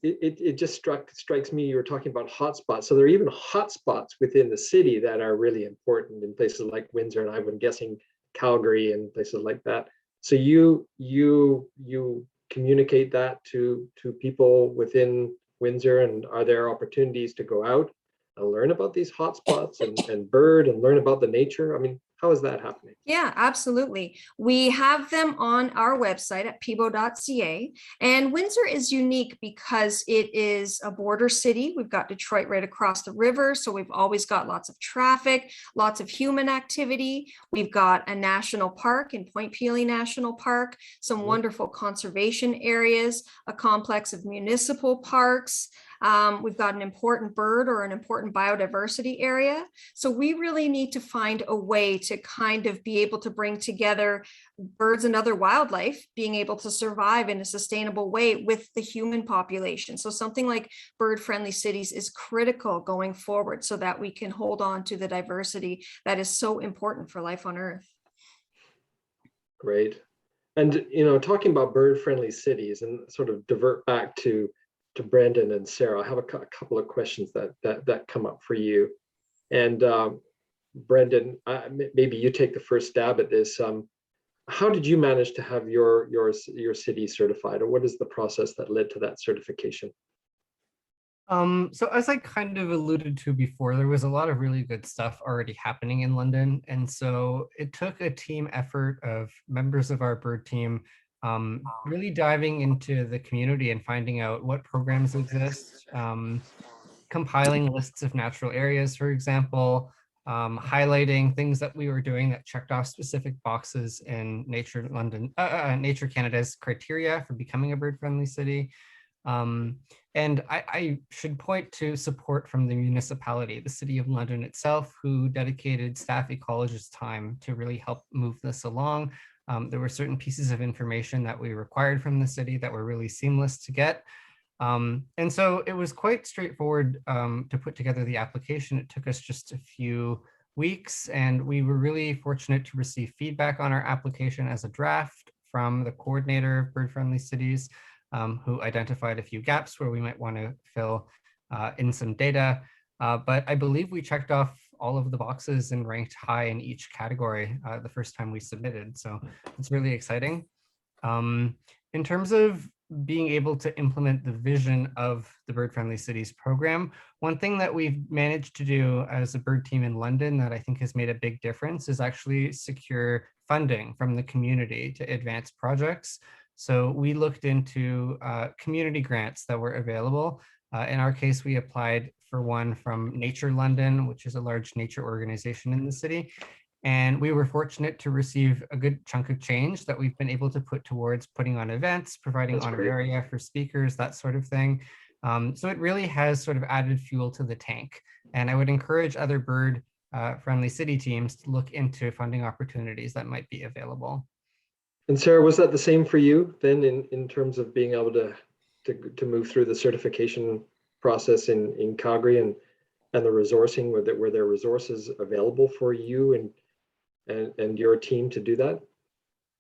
it just strikes me, you were talking about hotspots. So there are even hotspots within the city that are really important in places like Windsor, and I'm guessing Calgary and places like that. So you communicate that to people within Windsor, and are there opportunities to go out and learn about these hotspots and bird and learn about the nature? I mean, how is that happening? Yeah, absolutely. We have them on our website at PIBO.ca. And Windsor is unique because it is a border city. We've got Detroit right across the river, so we've always got lots of traffic, lots of human activity. We've got a national park in Point Pelee National Park, some wonderful conservation areas, a complex of municipal parks. We've got an important bird or an important biodiversity area. So we really need to find a way to kind of be able to bring together birds and other wildlife being able to survive in a sustainable way with the human population. So something like bird-friendly cities is critical going forward so that we can hold on to the diversity that is so important for life on Earth. Great. And, you know, talking about bird-friendly cities and sort of divert back to Brendon and Sara, I have a couple of questions that come up for you. And Brendon, maybe you take the first stab at this. How did you manage to have your city certified, or what is the process that led to that certification? So as I kind of alluded to before, there was a lot of really good stuff already happening in London. And so it took a team effort of members of our bird team really diving into the community and finding out what programs exist, compiling lists of natural areas, for example, highlighting things that we were doing that checked off specific boxes in Nature Canada's criteria for becoming a bird-friendly city. And I should point to support from the municipality, the City of London itself, who dedicated staff ecologists time to really help move this along. There were certain pieces of information that we required from the city that were really seamless to get. And so it was quite straightforward to put together the application. It took us just a few weeks, and we were really fortunate to receive feedback on our application as a draft from the coordinator of bird-friendly cities, who identified a few gaps where we might want to fill in some data. But I believe we checked off all of the boxes and ranked high in each category the first time we submitted. So it's really exciting. In terms of being able to implement the vision of the Bird-Friendly Cities program, one thing that we've managed to do as a bird team in London that I think has made a big difference is actually secure funding from the community to advance projects. So we looked into community grants that were available. In our case, we applied for one from Nature London, which is a large nature organization in the city. And we were fortunate to receive a good chunk of change that we've been able to put towards putting on events, providing honoraria for speakers, that sort of thing. So it really has sort of added fuel to the tank. And I would encourage other bird-friendly city teams to look into funding opportunities that might be available. And Sarah, was that the same for you then in terms of being able to move through the certification process in Calgary and the resourcing? Were there resources available for you and your team to do that?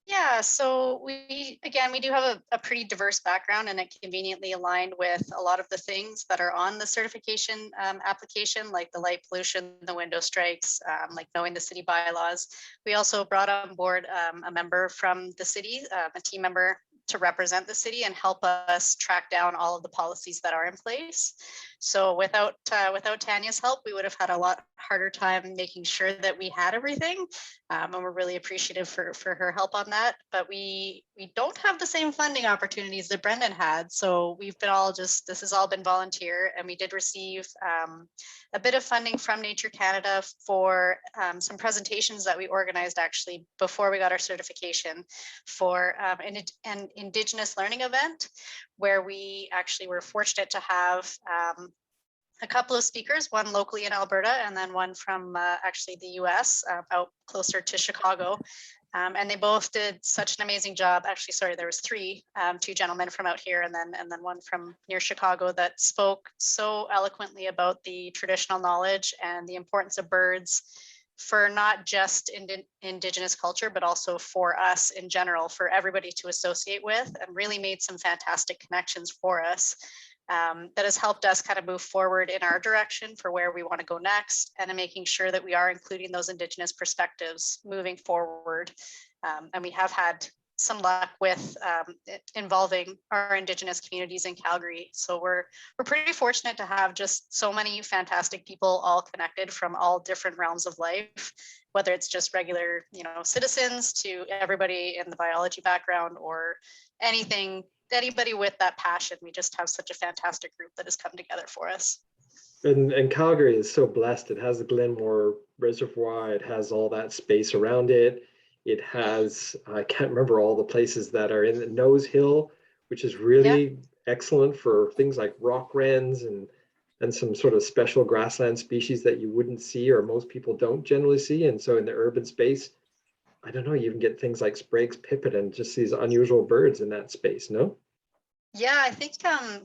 Yeah, so we do have a pretty diverse background, and it conveniently aligned with a lot of the things that are on the certification application, like the light pollution, the window strikes, like knowing the city bylaws. We also brought on board a member from the city, a team member to represent the city and help us track down all of the policies that are in place. So without Tanya's help, we would have had a lot harder time making sure that we had everything. And we're really appreciative for her help on that. But we don't have the same funding opportunities that Brendon had. So we've been this has all been volunteer, and we did receive a bit of funding from Nature Canada for some presentations that we organized actually before we got our certification for an Indigenous learning event, where we actually were fortunate to have a couple of speakers, one locally in Alberta and then one from actually the US, out closer to Chicago. And they both did such an amazing job. Actually, sorry, there was three, two gentlemen from out here and then one from near Chicago that spoke so eloquently about the traditional knowledge and the importance of birds for not just Indigenous culture, but also for us in general, for everybody to associate with, and really made some fantastic connections for us. That has helped us kind of move forward in our direction for where we want to go next, and in making sure that we are including those Indigenous perspectives moving forward. And we have had some luck with involving our Indigenous communities in Calgary. So we're pretty fortunate to have just so many fantastic people all connected from all different realms of life, whether it's just regular, citizens to everybody in the biology background or anybody with that passion. We just have such a fantastic group that has come together for us. And Calgary is so blessed. It has the Glenmore Reservoir. It has all that space around it. It has, I can't remember all the places that are in the Nose Hill, which is really excellent for things like rock wrens and some sort of special grassland species that you wouldn't see or most people don't generally see. And so in the urban space, I don't know, you can get things like Sprague's pipit and just these unusual birds in that space, no? Yeah, I think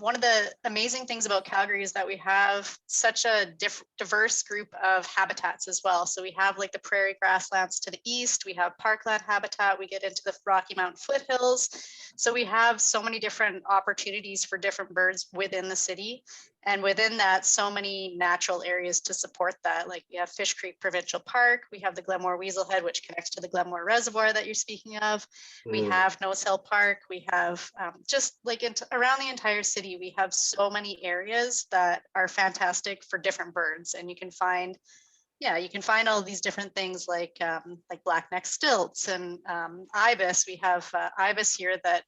one of the amazing things about Calgary is that we have such a diverse group of habitats as well. So we have like the prairie grasslands to the east, we have parkland habitat, we get into the Rocky Mountain foothills. So we have so many different opportunities for different birds within the city. And within that, so many natural areas to support that. Like we have Fish Creek Provincial Park, we have the Glenmore Weaselhead, which connects to the Glenmore Reservoir that you're speaking of. We have Nose Hill Park, we have just like around the entire city, we have so many areas that are fantastic for different birds. And you can find yeah, you can find all these different things like black-necked stilts and ibis. We have ibis here that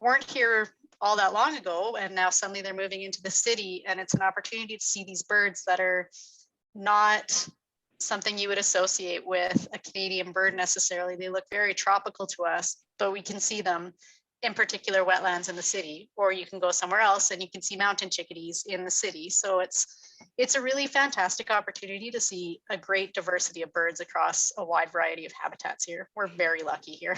weren't here all that long ago, and now suddenly they're moving into the city, and it's an opportunity to see these birds that are not something you would associate with a Canadian bird necessarily. They look very tropical to us, but we can see them in particular wetlands in the city, or you can go somewhere else and you can see mountain chickadees in the city. So it's a really fantastic opportunity to see a great diversity of birds across a wide variety of habitats here. We're very lucky here.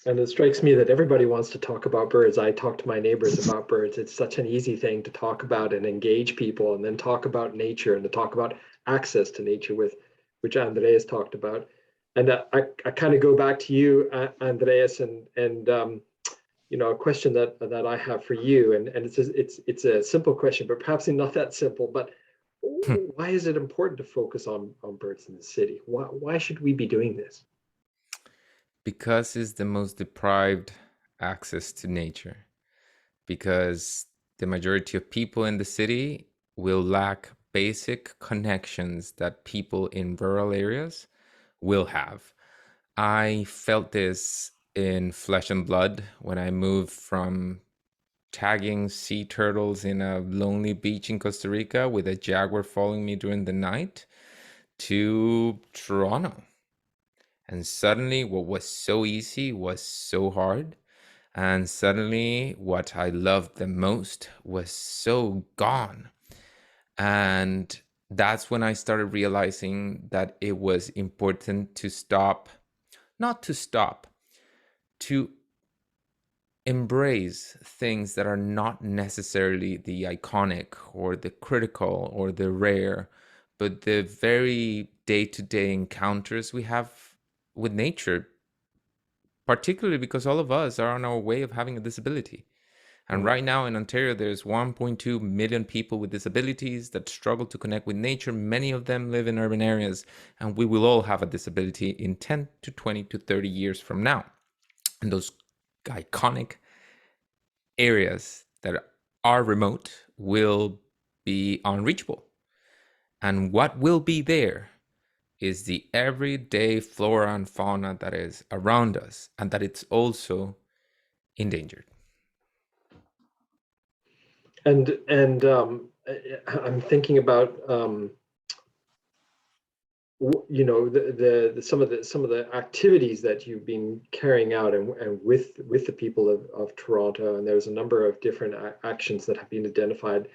And it strikes me that everybody wants to talk about birds. I talk to my neighbors about birds. It's such an easy thing to talk about and engage people, and then talk about nature and to talk about access to nature, which Andreas talked about. And I kind of go back to you, Andreas, and a question that I have for you, and it's a simple question, but perhaps not that simple. But why is it important to focus on birds in the city? Why should we be doing this? Because it's the most deprived access to nature. Because the majority of people in the city will lack basic connections that people in rural areas will have. I felt this in flesh and blood when I moved from tagging sea turtles in a lonely beach in Costa Rica with a jaguar following me during the night to Toronto. And suddenly what was so easy was so hard. And suddenly what I loved the most was so gone. And that's when I started realizing that it was important to to embrace things that are not necessarily the iconic or the critical or the rare, but the very day-to-day encounters we have with nature, particularly because all of us are on our way of having a disability. And right now in Ontario, there's 1.2 million people with disabilities that struggle to connect with nature. Many of them live in urban areas, and we will all have a disability in 10 to 20 to 30 years from now. And those iconic areas that are remote will be unreachable. And what will be there is the everyday flora and fauna that is around us, and that it's also endangered. And I'm thinking about some of the activities that you've been carrying out and with the people of Toronto, and there's a number of different actions that have been identified,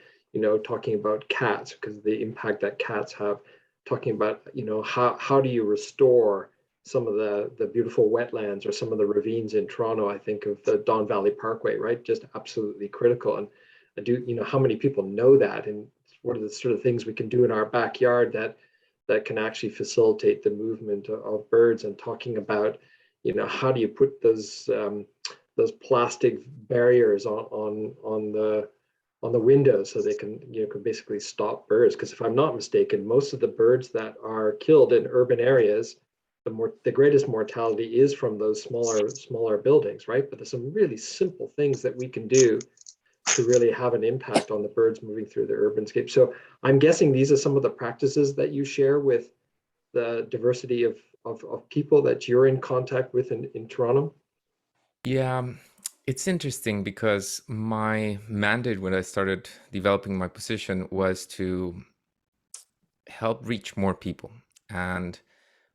talking about cats because of the impact that cats have, talking about how do you restore some of the beautiful wetlands or some of the ravines in Toronto. I think of the Don Valley Parkway, right? Just absolutely critical. And I do, how many people know that, and what are the sort of things we can do in our backyard that can actually facilitate the movement of birds, and talking about, how do you put those plastic barriers on the windows so they can basically stop birds. Because if I'm not mistaken, most of the birds that are killed in urban areas, the greatest mortality is from those smaller buildings, right? But there's some really simple things that we can do to really have an impact on the birds moving through the urbanscape. So I'm guessing these are some of the practices that you share with the diversity of people that you're in contact with in Toronto. Yeah, it's interesting because my mandate when I started developing my position was to help reach more people. And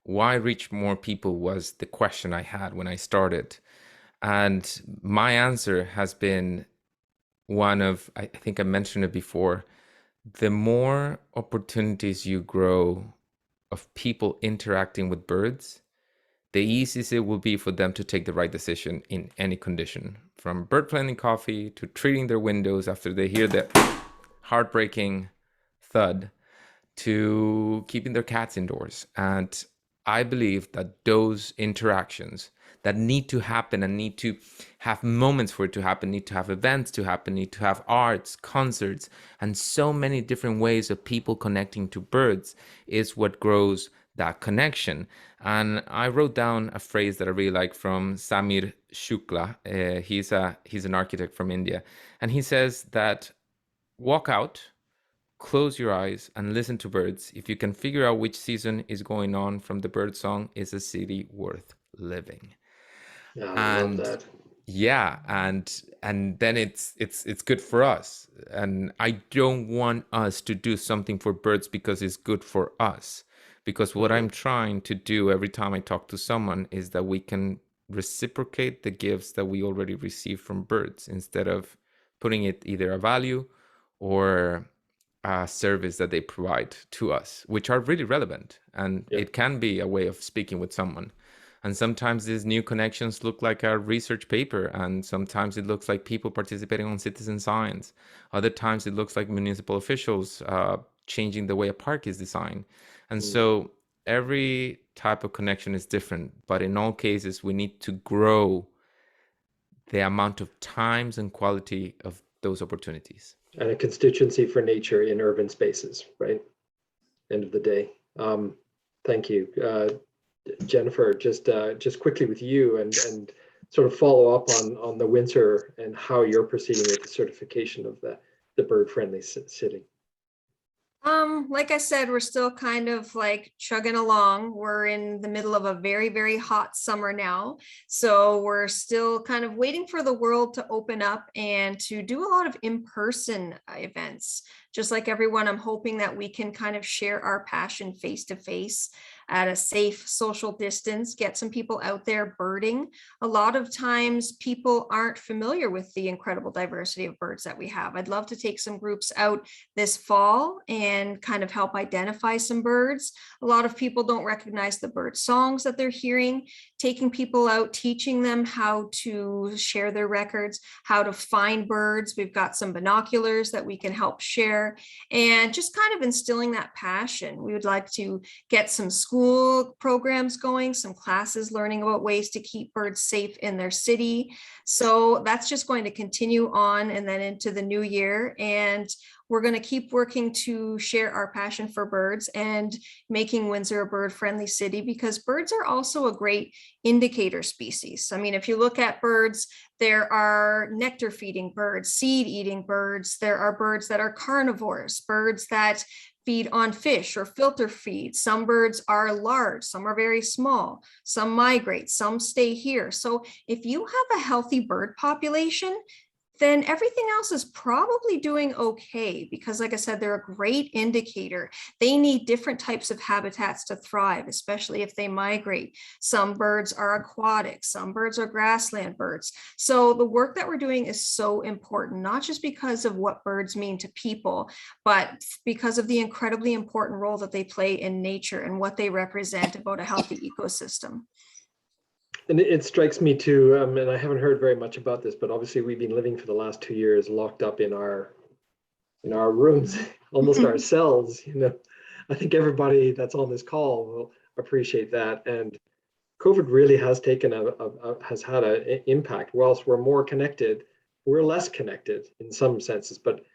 why reach more people was the question I had when I started. And my answer has been one of, I think I mentioned it before, the more opportunities you grow of people interacting with birds, the easiest it will be for them to take the right decision in any condition, from bird friendly coffee to treating their windows after they hear the heartbreaking thud, to keeping their cats indoors. And I believe that those interactions that need to happen and need to have moments for it to happen, need to have events to happen, need to have arts, concerts, and so many different ways of people connecting to birds is what grows that connection. And I wrote down a phrase that I really like from Samir Shukla. He's an architect from India. And he says that walk out, close your eyes and listen to birds. If you can figure out which season is going on from the bird song, is a city worth living. Yeah, I love And that. yeah, and then it's good for us. And I don't want us to do something for birds because it's good for us. Because what I'm trying to do every time I talk to someone is that we can reciprocate the gifts that we already receive from birds instead of putting it either a value or a service that they provide to us, which are really relevant. And Yep. it can be a way of speaking with someone. And sometimes these new connections look like a research paper, and sometimes it looks like people participating on citizen science. Other times it looks like municipal officials changing the way a park is designed. And so every type of connection is different, but in all cases, we need to grow the amount of times and quality of those opportunities. And a constituency for nature in urban spaces, right? End of the day. Thank you. Jennifer, just quickly with you and sort of follow up on the Windsor and how you're proceeding with the certification of the bird-friendly city. Like I said, we're still kind of like chugging along. We're in the middle of a very, very hot summer now. So we're still kind of waiting for the world to open up and to do a lot of in-person events. Just like everyone, I'm hoping that we can kind of share our passion face to face at a safe social distance, get some people out there birding. A lot of times people aren't familiar with the incredible diversity of birds that we have. I'd love to take some groups out this fall and kind of help identify some birds. A lot of people don't recognize the bird songs that they're hearing. Taking people out, teaching them how to share their records, how to find birds. We've got some binoculars that we can help share, and just kind of instilling that passion. We would like to get some school programs going, some classes learning about ways to keep birds safe in their city. So that's just going to continue on and then into the new year. And we're going to keep working to share our passion for birds and making Windsor a bird-friendly city, because birds are also a great indicator species. I mean, if you look at birds, there are nectar-feeding birds, seed-eating birds. There are birds that are carnivores, birds that feed on fish or filter feed. Some birds are large, some are very small, some migrate, some stay here. So if you have a healthy bird population, then everything else is probably doing okay, because like I said, they're a great indicator. They need different types of habitats to thrive, especially if they migrate. Some birds are aquatic, some birds are grassland birds. So the work that we're doing is so important, not just because of what birds mean to people, but because of the incredibly important role that they play in nature and what they represent about a healthy ecosystem. And it strikes me too, and I haven't heard very much about this, but obviously we've been living for the last 2 years locked up in our rooms, almost our cells. You know, I think everybody that's on this call will appreciate that. And COVID really has taken has had an impact. Whilst we're more connected, we're less connected in some senses, but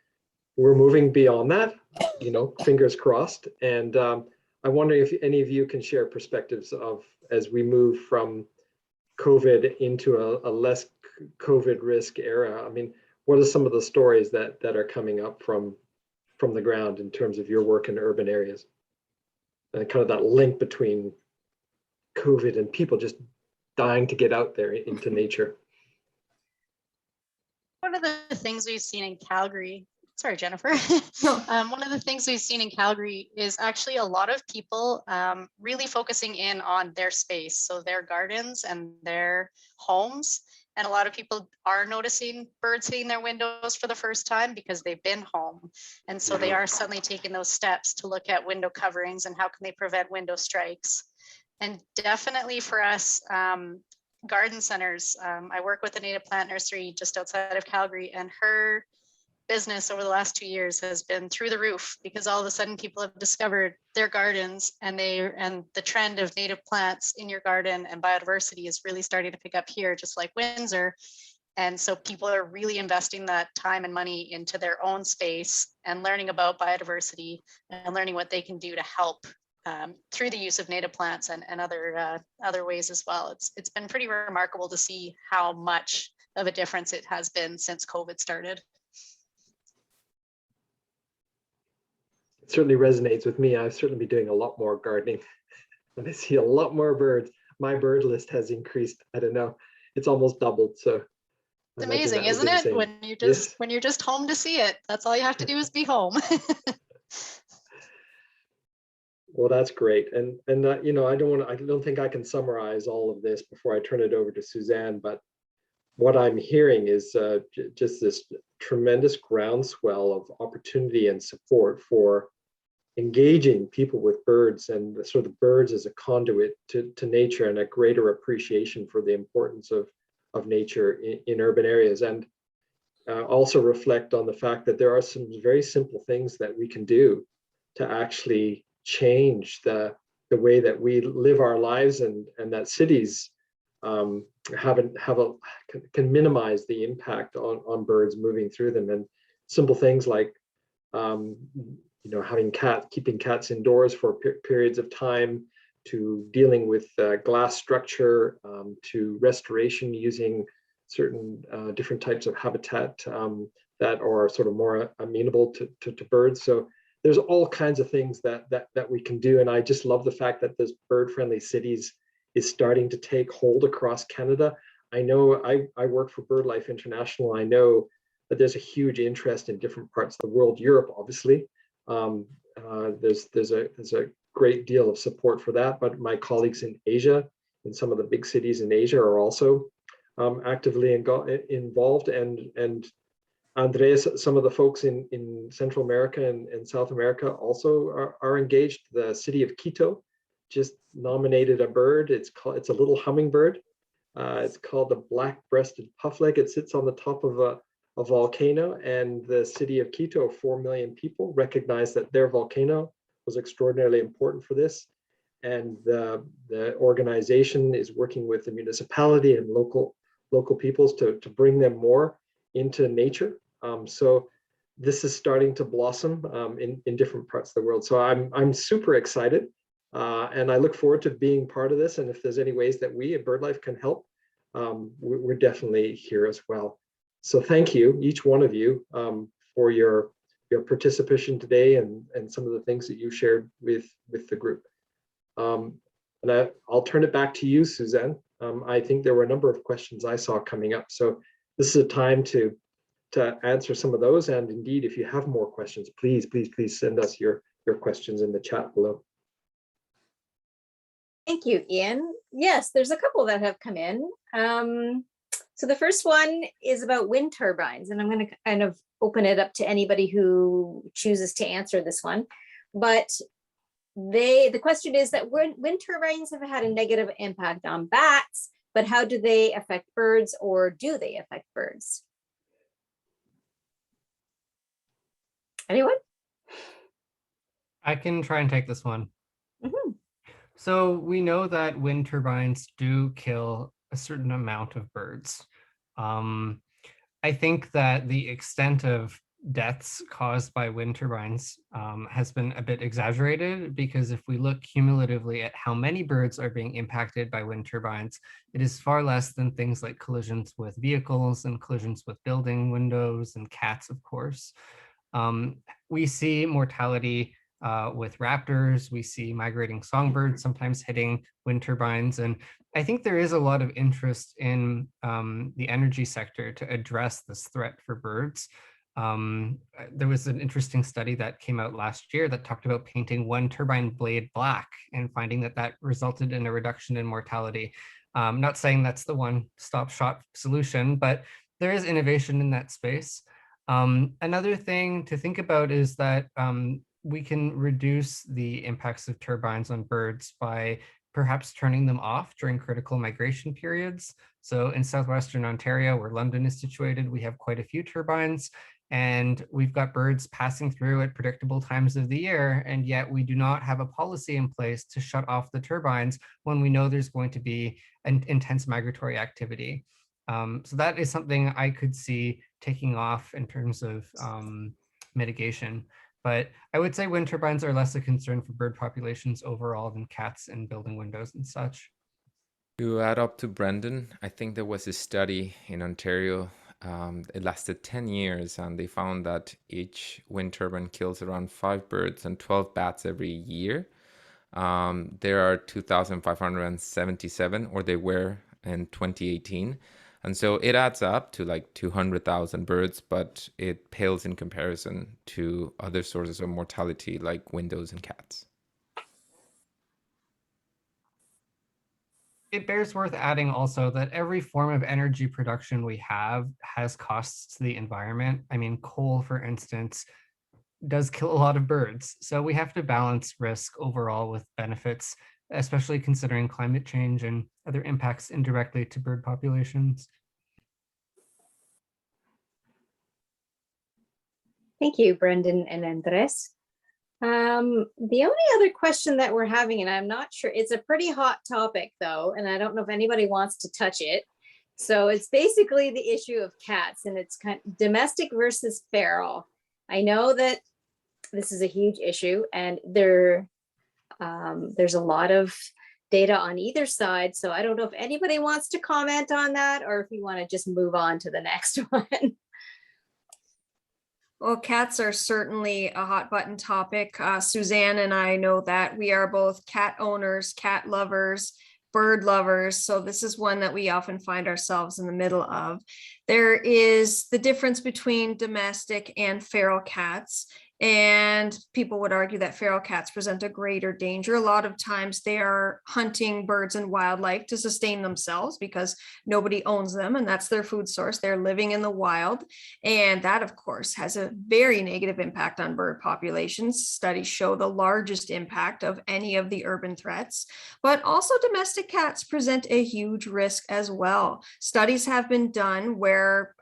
we're moving beyond that. You know, fingers crossed. And I wonder if any of you can share perspectives of, as we move from COVID into a less COVID risk era. I mean, what are some of the stories that are coming up from the ground in terms of your work in urban areas? And kind of that link between COVID and people just dying to get out there into nature. One of the things we've seen in Calgary, sorry, Jennifer. No. One of the things we've seen in Calgary is actually a lot of people really focusing in on their space, so their gardens and their homes. And a lot of people are noticing birds hitting their windows for the first time because they've been home. And so they are suddenly taking those steps to look at window coverings and how can they prevent window strikes. And definitely for us, garden centers, I work with a native plant nursery just outside of Calgary, and her business over the last 2 years has been through the roof, because all of a sudden people have discovered their gardens, and the trend of native plants in your garden and biodiversity is really starting to pick up here, just like Windsor. And so people are really investing that time and money into their own space and learning about biodiversity and learning what they can do to help through the use of native plants and other ways as well. It's been pretty remarkable to see how much of a difference it has been since COVID started. it certainly resonates with me. I've certainly been doing a lot more gardening and I see a lot more birds. My bird list has increased. I don't know, it's almost doubled. So It's I imagine amazing, that would isn't be the it? same. When when you're just home to see it. That's all you have to do is be home. Well, that's great. And you know, I don't think I can summarize all of this before I turn it over to Suzanne, but what I'm hearing is just this tremendous groundswell of opportunity and support for engaging people with birds, and sort of the birds as a conduit to nature, and a greater appreciation for the importance of nature in urban areas. And also reflect on the fact that there are some very simple things that we can do to actually change the way that we live our lives, and that cities can minimize the impact on birds moving through them. And simple things like you know, keeping cats indoors for periods of time, to dealing with glass structure, to restoration using certain different types of habitat that are sort of more amenable to birds. So there's all kinds of things that we can do. And I just love the fact that this bird-friendly cities is starting to take hold across Canada. I know I work for BirdLife International. I know that there's a huge interest in different parts of the world. Europe, obviously, there's a great deal of support for that. But my colleagues in Asia, in some of the big cities in Asia, are also actively involved. And Andreas, some of the folks in Central America and South America also are engaged. The city of Quito just nominated a bird. It's a little hummingbird. It's called the black-breasted puffleg. It sits on the top of a volcano, and the city of Quito, 4 million people, recognized that their volcano was extraordinarily important for this. And the organization is working with the municipality and local peoples to bring them more into nature. So this is starting to blossom in different parts of the world. So I'm super excited, and I look forward to being part of this. And if there's any ways that we at BirdLife can help, we're definitely here as well. So thank you, each one of you, for your participation today, and some of the things that you shared with the group. And I'll turn it back to you, Suzanne. I think there were a number of questions I saw coming up. So this is a time to answer some of those. And indeed, if you have more questions, please send us your questions in the chat below. Thank you, Ian. Yes, there's a couple that have come in. So the first one is about wind turbines, and I'm going to kind of open it up to anybody who chooses to answer this one. But the question is that wind turbines have had a negative impact on bats, but how do they affect birds, or do they affect birds? Anyone? I can try and take this one. Mm-hmm. So we know that wind turbines do kill a certain amount of birds. I think that the extent of deaths caused by wind turbines has been a bit exaggerated, because if we look cumulatively at how many birds are being impacted by wind turbines, it is far less than things like collisions with vehicles and collisions with building windows and cats, of course. We see mortality with raptors. We see migrating songbirds sometimes hitting wind turbines. And I think there is a lot of interest in the energy sector to address this threat for birds. There was an interesting study that came out last year that talked about painting one turbine blade black and finding that resulted in a reduction in mortality. Not saying that's the one-stop shop solution, but there is innovation in that space. Another thing to think about is that we can reduce the impacts of turbines on birds by perhaps turning them off during critical migration periods. So in southwestern Ontario, where London is situated, we have quite a few turbines, and we've got birds passing through at predictable times of the year, and yet we do not have a policy in place to shut off the turbines when we know there's going to be an intense migratory activity. So that is something I could see taking off in terms of mitigation. But I would say wind turbines are less a concern for bird populations overall than cats and building windows and such. To add up to Brendon, I think there was a study in Ontario it lasted 10 years, and they found that each wind turbine kills around 5 birds and 12 bats every year. There are 2,577, or they were in 2018. And so it adds up to like 200,000 birds, but it pales in comparison to other sources of mortality like windows and cats. It bears worth adding also that every form of energy production we have has costs to the environment. I mean, coal, for instance, does kill a lot of birds. So we have to balance risk overall with benefits, especially considering climate change and other impacts indirectly to bird populations. Thank you, Brendon and Andres. The only other question that we're having, and I'm not sure, it's a pretty hot topic though, and I don't know if anybody wants to touch it. So it's basically the issue of cats, and it's kind of domestic versus feral. I know that this is a huge issue, and there's a lot of data on either side. So I don't know if anybody wants to comment on that, or if we want to just move on to the next one. Well, cats are certainly a hot button topic. Suzanne and I know that we are both cat owners, cat lovers, bird lovers. So this is one that we often find ourselves in the middle of. There is the difference between domestic and feral cats. And people would argue that feral cats present a greater danger. A lot of times they are hunting birds and wildlife to sustain themselves because nobody owns them, and that's their food source. They're living in the wild. And that, of course, has a very negative impact on bird populations. Studies show the largest impact of any of the urban threats. But also domestic cats present a huge risk as well. Studies have been done where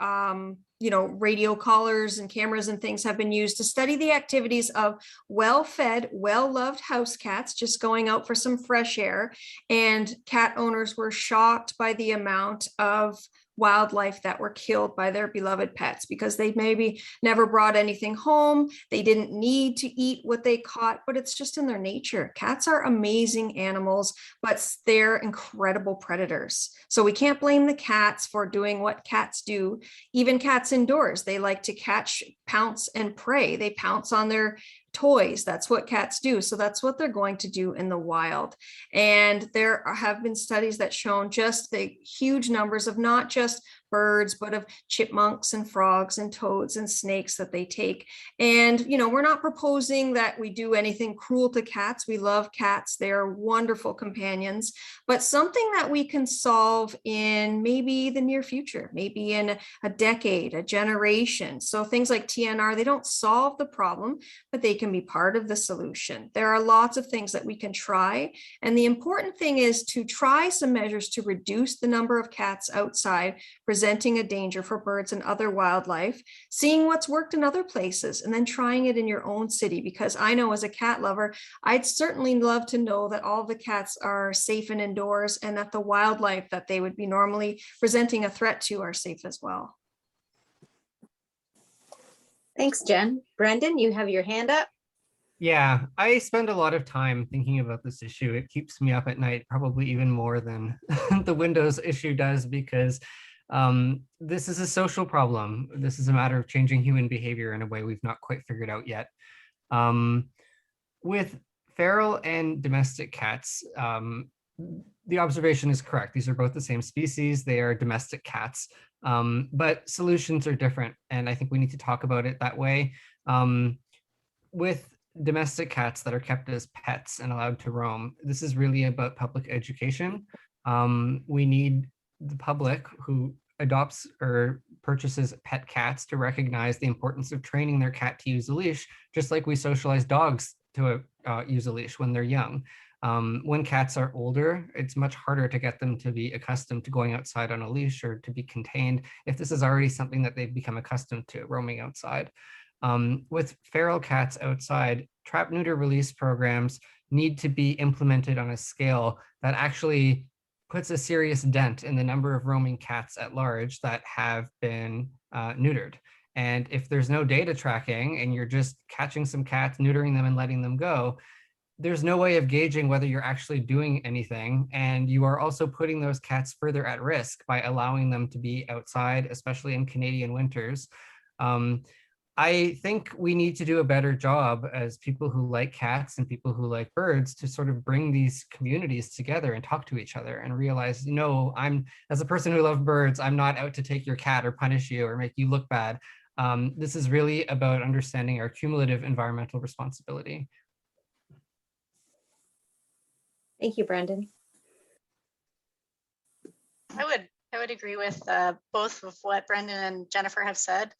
radio collars and cameras and things have been used to study the activities of well-fed, well-loved house cats just going out for some fresh air. And cat owners were shocked by the amount of wildlife that were killed by their beloved pets because they maybe never brought anything home. They didn't need to eat what they caught, but it's just in their nature. Cats are amazing animals, but they're incredible predators. So we can't blame the cats for doing what cats do. Even cats indoors, they like to catch, pounce, and prey. They pounce on their toys. That's what cats do. So that's what they're going to do in the wild. And there have been studies that shown just the huge numbers of not just birds, but of chipmunks and frogs and toads and snakes that they take. And, we're not proposing that we do anything cruel to cats. We love cats. They're wonderful companions, but something that we can solve in maybe the near future, maybe in a decade, a generation. So things like TNR, they don't solve the problem, but they can be part of the solution. There are lots of things that we can try. And the important thing is to try some measures to reduce the number of cats outside presenting a danger for birds and other wildlife, seeing what's worked in other places, and then trying it in your own city. Because I know as a cat lover, I'd certainly love to know that all the cats are safe and indoors, and that the wildlife that they would be normally presenting a threat to are safe as well. Thanks, Jen. Brendon, you have your hand up. Yeah, I spend a lot of time thinking about this issue. It keeps me up at night, probably even more than the Windows issue does, because this is a social problem. This is a matter of changing human behavior in a way we've not quite figured out yet. With feral and domestic cats, the observation is correct. These are both the same species. They are domestic cats, but solutions are different. And I think we need to talk about it that way. With domestic cats that are kept as pets and allowed to roam, this is really about public education. We need the public who adopts or purchases pet cats to recognize the importance of training their cat to use a leash, just like we socialize dogs to use a leash when they're young. When cats are older, it's much harder to get them to be accustomed to going outside on a leash or to be contained if this is already something that they've become accustomed to, roaming outside. With feral cats outside, trap, neuter, release programs need to be implemented on a scale that actually puts a serious dent in the number of roaming cats at large that have been neutered. And if there's no data tracking and you're just catching some cats, neutering them and letting them go, there's no way of gauging whether you're actually doing anything. And you are also putting those cats further at risk by allowing them to be outside, especially in Canadian winters. I think we need to do a better job as people who like cats and people who like birds to sort of bring these communities together and talk to each other and realize, no, as a person who loves birds, I'm not out to take your cat or punish you or make you look bad. This is really about understanding our cumulative environmental responsibility. Thank you, Brendon. I would agree with both of what Brendon and Jennifer have said.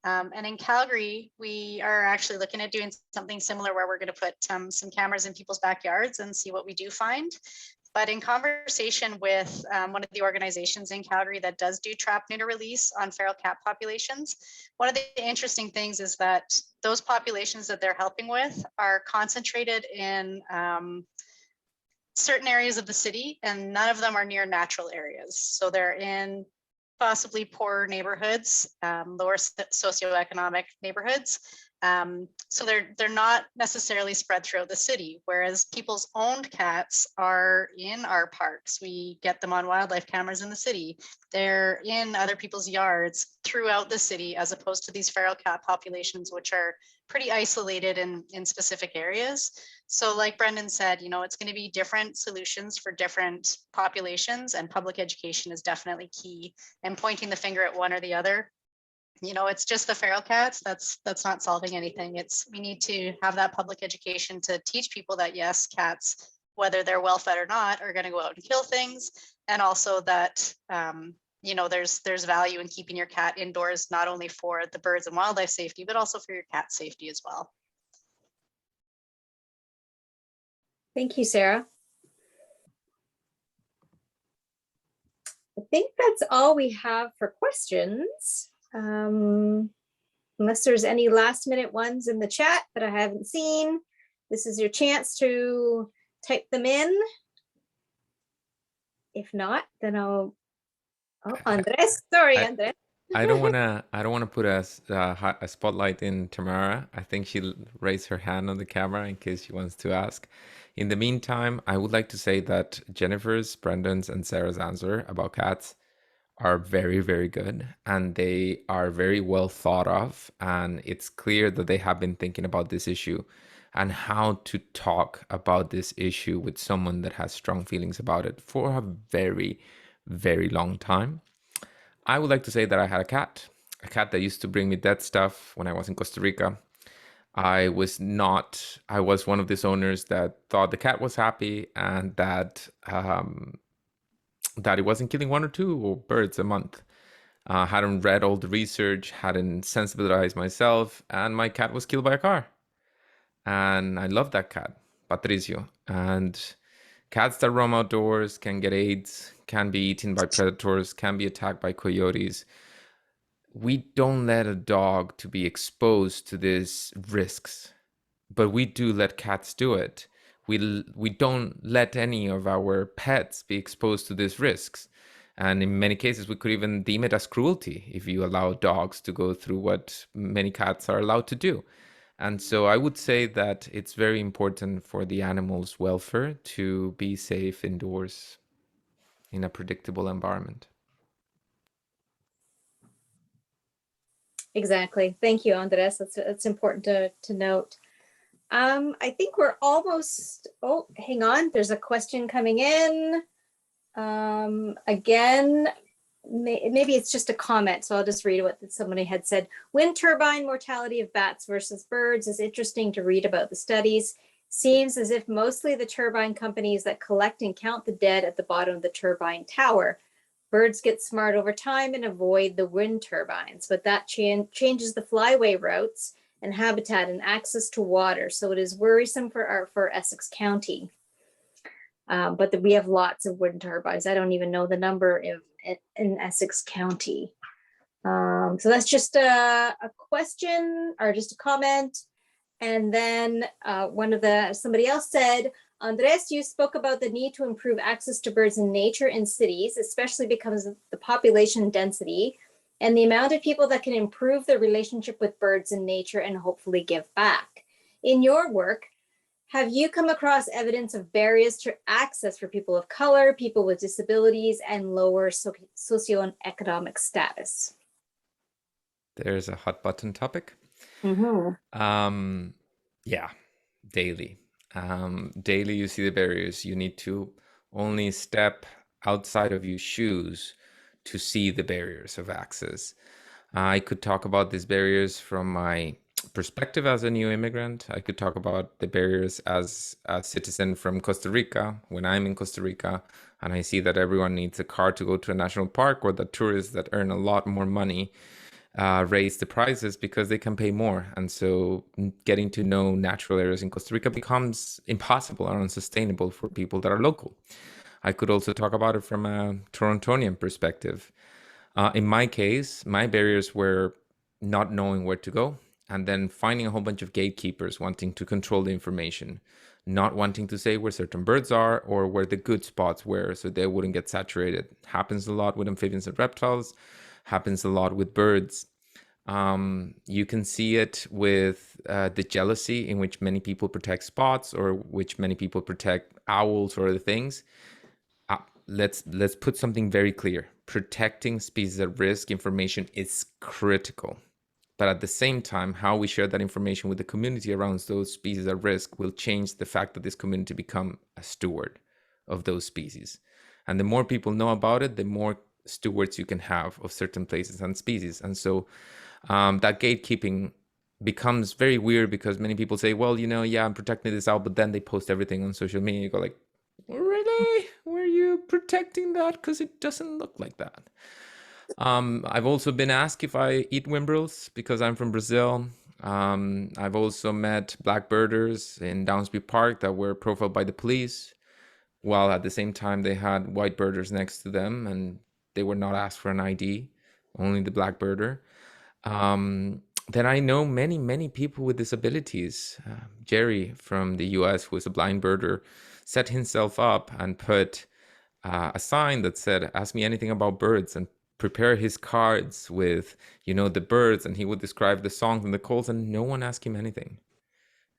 And in Calgary, we are actually looking at doing something similar where we're going to put some cameras in people's backyards and see what we do find. But in conversation with one of the organizations in Calgary that does do trap, neuter, release on feral cat populations, one of the interesting things is that those populations that they're helping with are concentrated in certain areas of the city, and none of them are near natural areas. So they're in possibly poorer neighborhoods, lower socioeconomic neighborhoods. So they're not necessarily spread throughout the city, whereas people's owned cats are in our parks. We get them on wildlife cameras in the city. They're in other people's yards throughout the city, as opposed to these feral cat populations, which are pretty isolated in specific areas. So like Brendon said, it's going to be different solutions for different populations, and public education is definitely key. And pointing the finger at one or the other, it's just the feral cats. That's not solving anything. We need to have that public education to teach people that yes, cats, whether they're well fed or not, are going to go out and kill things, and also that there's value in keeping your cat indoors, not only for the birds and wildlife safety, but also for your cat safety as well. Thank you, Sarah. I think that's all we have for questions. Unless there's any last minute ones in the chat that I haven't seen, this is your chance to type them in. If not, then Andres, sorry, Andres. I don't wanna put a spotlight in Tamara. I think she'll raise her hand on the camera in case she wants to ask. In the meantime, I would like to say that Jennifer's, Brendon's, and Sarah's answer about cats are very, very good, and they are very well thought of, and it's clear that they have been thinking about this issue and how to talk about this issue with someone that has strong feelings about it for a very, very long time. I would like to say that I had a cat that used to bring me dead stuff when I was in Costa Rica. I was one of these owners that thought the cat was happy and that it wasn't killing 1 or 2 birds a month. Hadn't read all the research, hadn't sensibilized myself, and my cat was killed by a car. And I love that cat, Patricio. And cats that roam outdoors can get AIDS, can be eaten by predators, can be attacked by coyotes. We don't let a dog to be exposed to these risks, but we do let cats do it. We don't let any of our pets be exposed to these risks. And in many cases, we could even deem it as cruelty if you allow dogs to go through what many cats are allowed to do. And so I would say that it's very important for the animals' welfare to be safe indoors in a predictable environment. Exactly. Thank you, Andres. That's important to note. I think we're almost, hang on. There's a question coming in. Again, maybe it's just a comment, so I'll just read what somebody had said. Wind turbine mortality of bats versus birds is interesting to read about the studies. Seems as if mostly the turbine companies that collect and count the dead at the bottom of the turbine tower. Birds get smart over time and avoid the wind turbines, but that changes the flyway routes and habitat and access to water. So it is worrisome for Essex County. But we have lots of wind turbines. I don't even know the number in Essex County. So that's just a question or just a comment. And then somebody else said, Andres, you spoke about the need to improve access to birds in nature in cities, especially because of the population density and the amount of people that can improve their relationship with birds in nature and hopefully give back. In your work, Have you come across evidence of barriers to access for people of color, people with disabilities, and lower socioeconomic status? There's a hot button topic. Yeah, daily. Daily you see the barriers. You need to only step outside of your shoes to see the barriers of access. I could talk about these barriers from my perspective as a new immigrant. I could talk about the barriers as a citizen from Costa Rica, when I'm in Costa Rica and I see that everyone needs a car to go to a national park, or that tourists that earn a lot more money raise the prices because they can pay more. And so getting to know natural areas in Costa Rica becomes impossible or unsustainable for people that are local. I could also talk about it from a Torontonian perspective. In my case, my barriers were not knowing where to go, and then finding a whole bunch of gatekeepers wanting to control the information, not wanting to say where certain birds are or where the good spots were so they wouldn't get saturated. Happens a lot with amphibians and reptiles, happens a lot with birds. You can see it with the jealousy in which many people protect spots, or which many people protect owls or other things. Let's put something very clear. Protecting species at risk information is critical. But at the same time, how we share that information with the community around those species at risk will change the fact that this community become a steward of those species. And the more people know about it, the more stewards you can have of certain places and species. And so that gatekeeping becomes very weird, because many people say, well, yeah, I'm protecting this out, but then they post everything on social media. You go like, really? Were you protecting that? Because it doesn't look like that. I've also been asked if I eat whimbrels because I'm from Brazil. I've also met black birders in Downsby Park that were profiled by the police, while at the same time they had white birders next to them and they were not asked for an ID, only the black birder. Then I know many, many people with disabilities. Jerry from the US, who is a blind birder, set himself up and put a sign that said, ask me anything about birds, and prepare his cards with, the birds, and he would describe the songs and the calls, and no one asked him anything.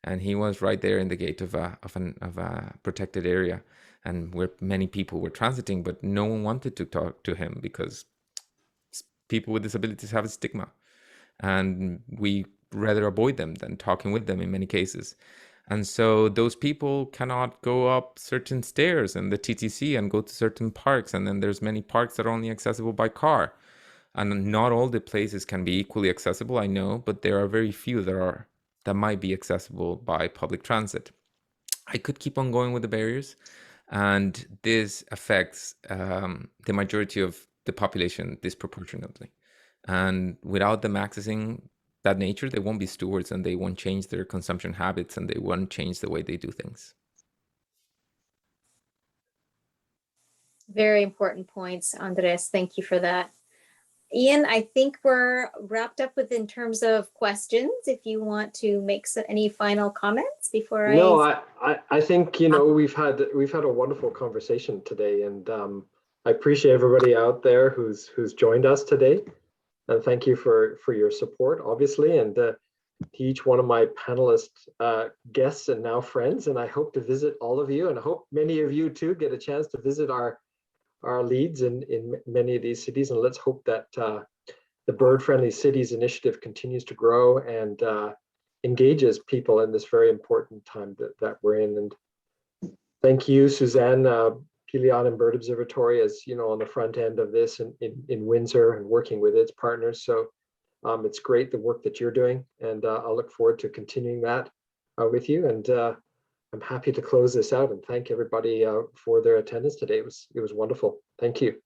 And he was right there in the gate of a protected area, and where many people were transiting, but no one wanted to talk to him because people with disabilities have a stigma, and we rather avoid them than talking with them in many cases. And so those people cannot go up certain stairs in the TTC and go to certain parks. And then there's many parks that are only accessible by car. And not all the places can be equally accessible, I know, but there are very few that might be accessible by public transit. I could keep on going with the barriers, and this affects the majority of the population disproportionately. And without them accessing that nature, they won't be stewards, and they won't change their consumption habits, and they won't change the way they do things. Very important points, Andres. Thank you for that. Ian, I think we're wrapped up with in terms of questions. If you want to make any final comments before I think we've had a wonderful conversation today, and I appreciate everybody out there who's joined us today, and thank you for your support, obviously, and to each one of my panelist guests and now friends. And I hope to visit all of you, and I hope many of you too get a chance to visit our leads in many of these cities. And let's hope that the Bird Friendly Cities initiative continues to grow and engages people in this very important time that we're in. And thank you, Suzanne, Pelion and Bird Observatory, as on the front end of this in Windsor and working with its partners. So it's great the work that you're doing, and I'll look forward to continuing that with you. And I'm happy to close this out and thank everybody for their attendance today. It was wonderful. Thank you.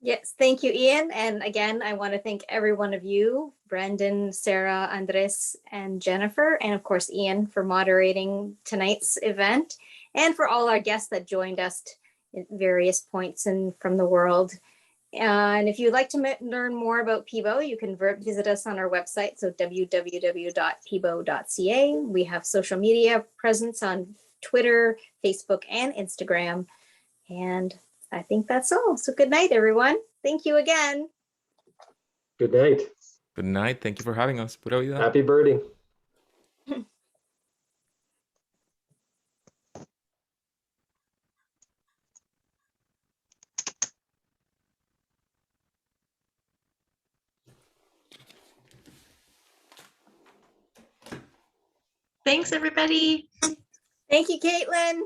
Yes, thank you, Ian. And again, I want to thank every one of you, Brendon, Sara, Andres, and Jennifer, and of course, Ian, for moderating tonight's event, and for all our guests that joined us at various points from the world. And if you'd like to learn more about PIBO, you can visit us on our website, so www.pibo.ca. We have social media presence on Twitter, Facebook, and Instagram. And I think that's all. So good night, everyone. Thank you again. Good night. Good night. Thank you for having us. Happy birding. Thanks, everybody. Thank you, Caitlin.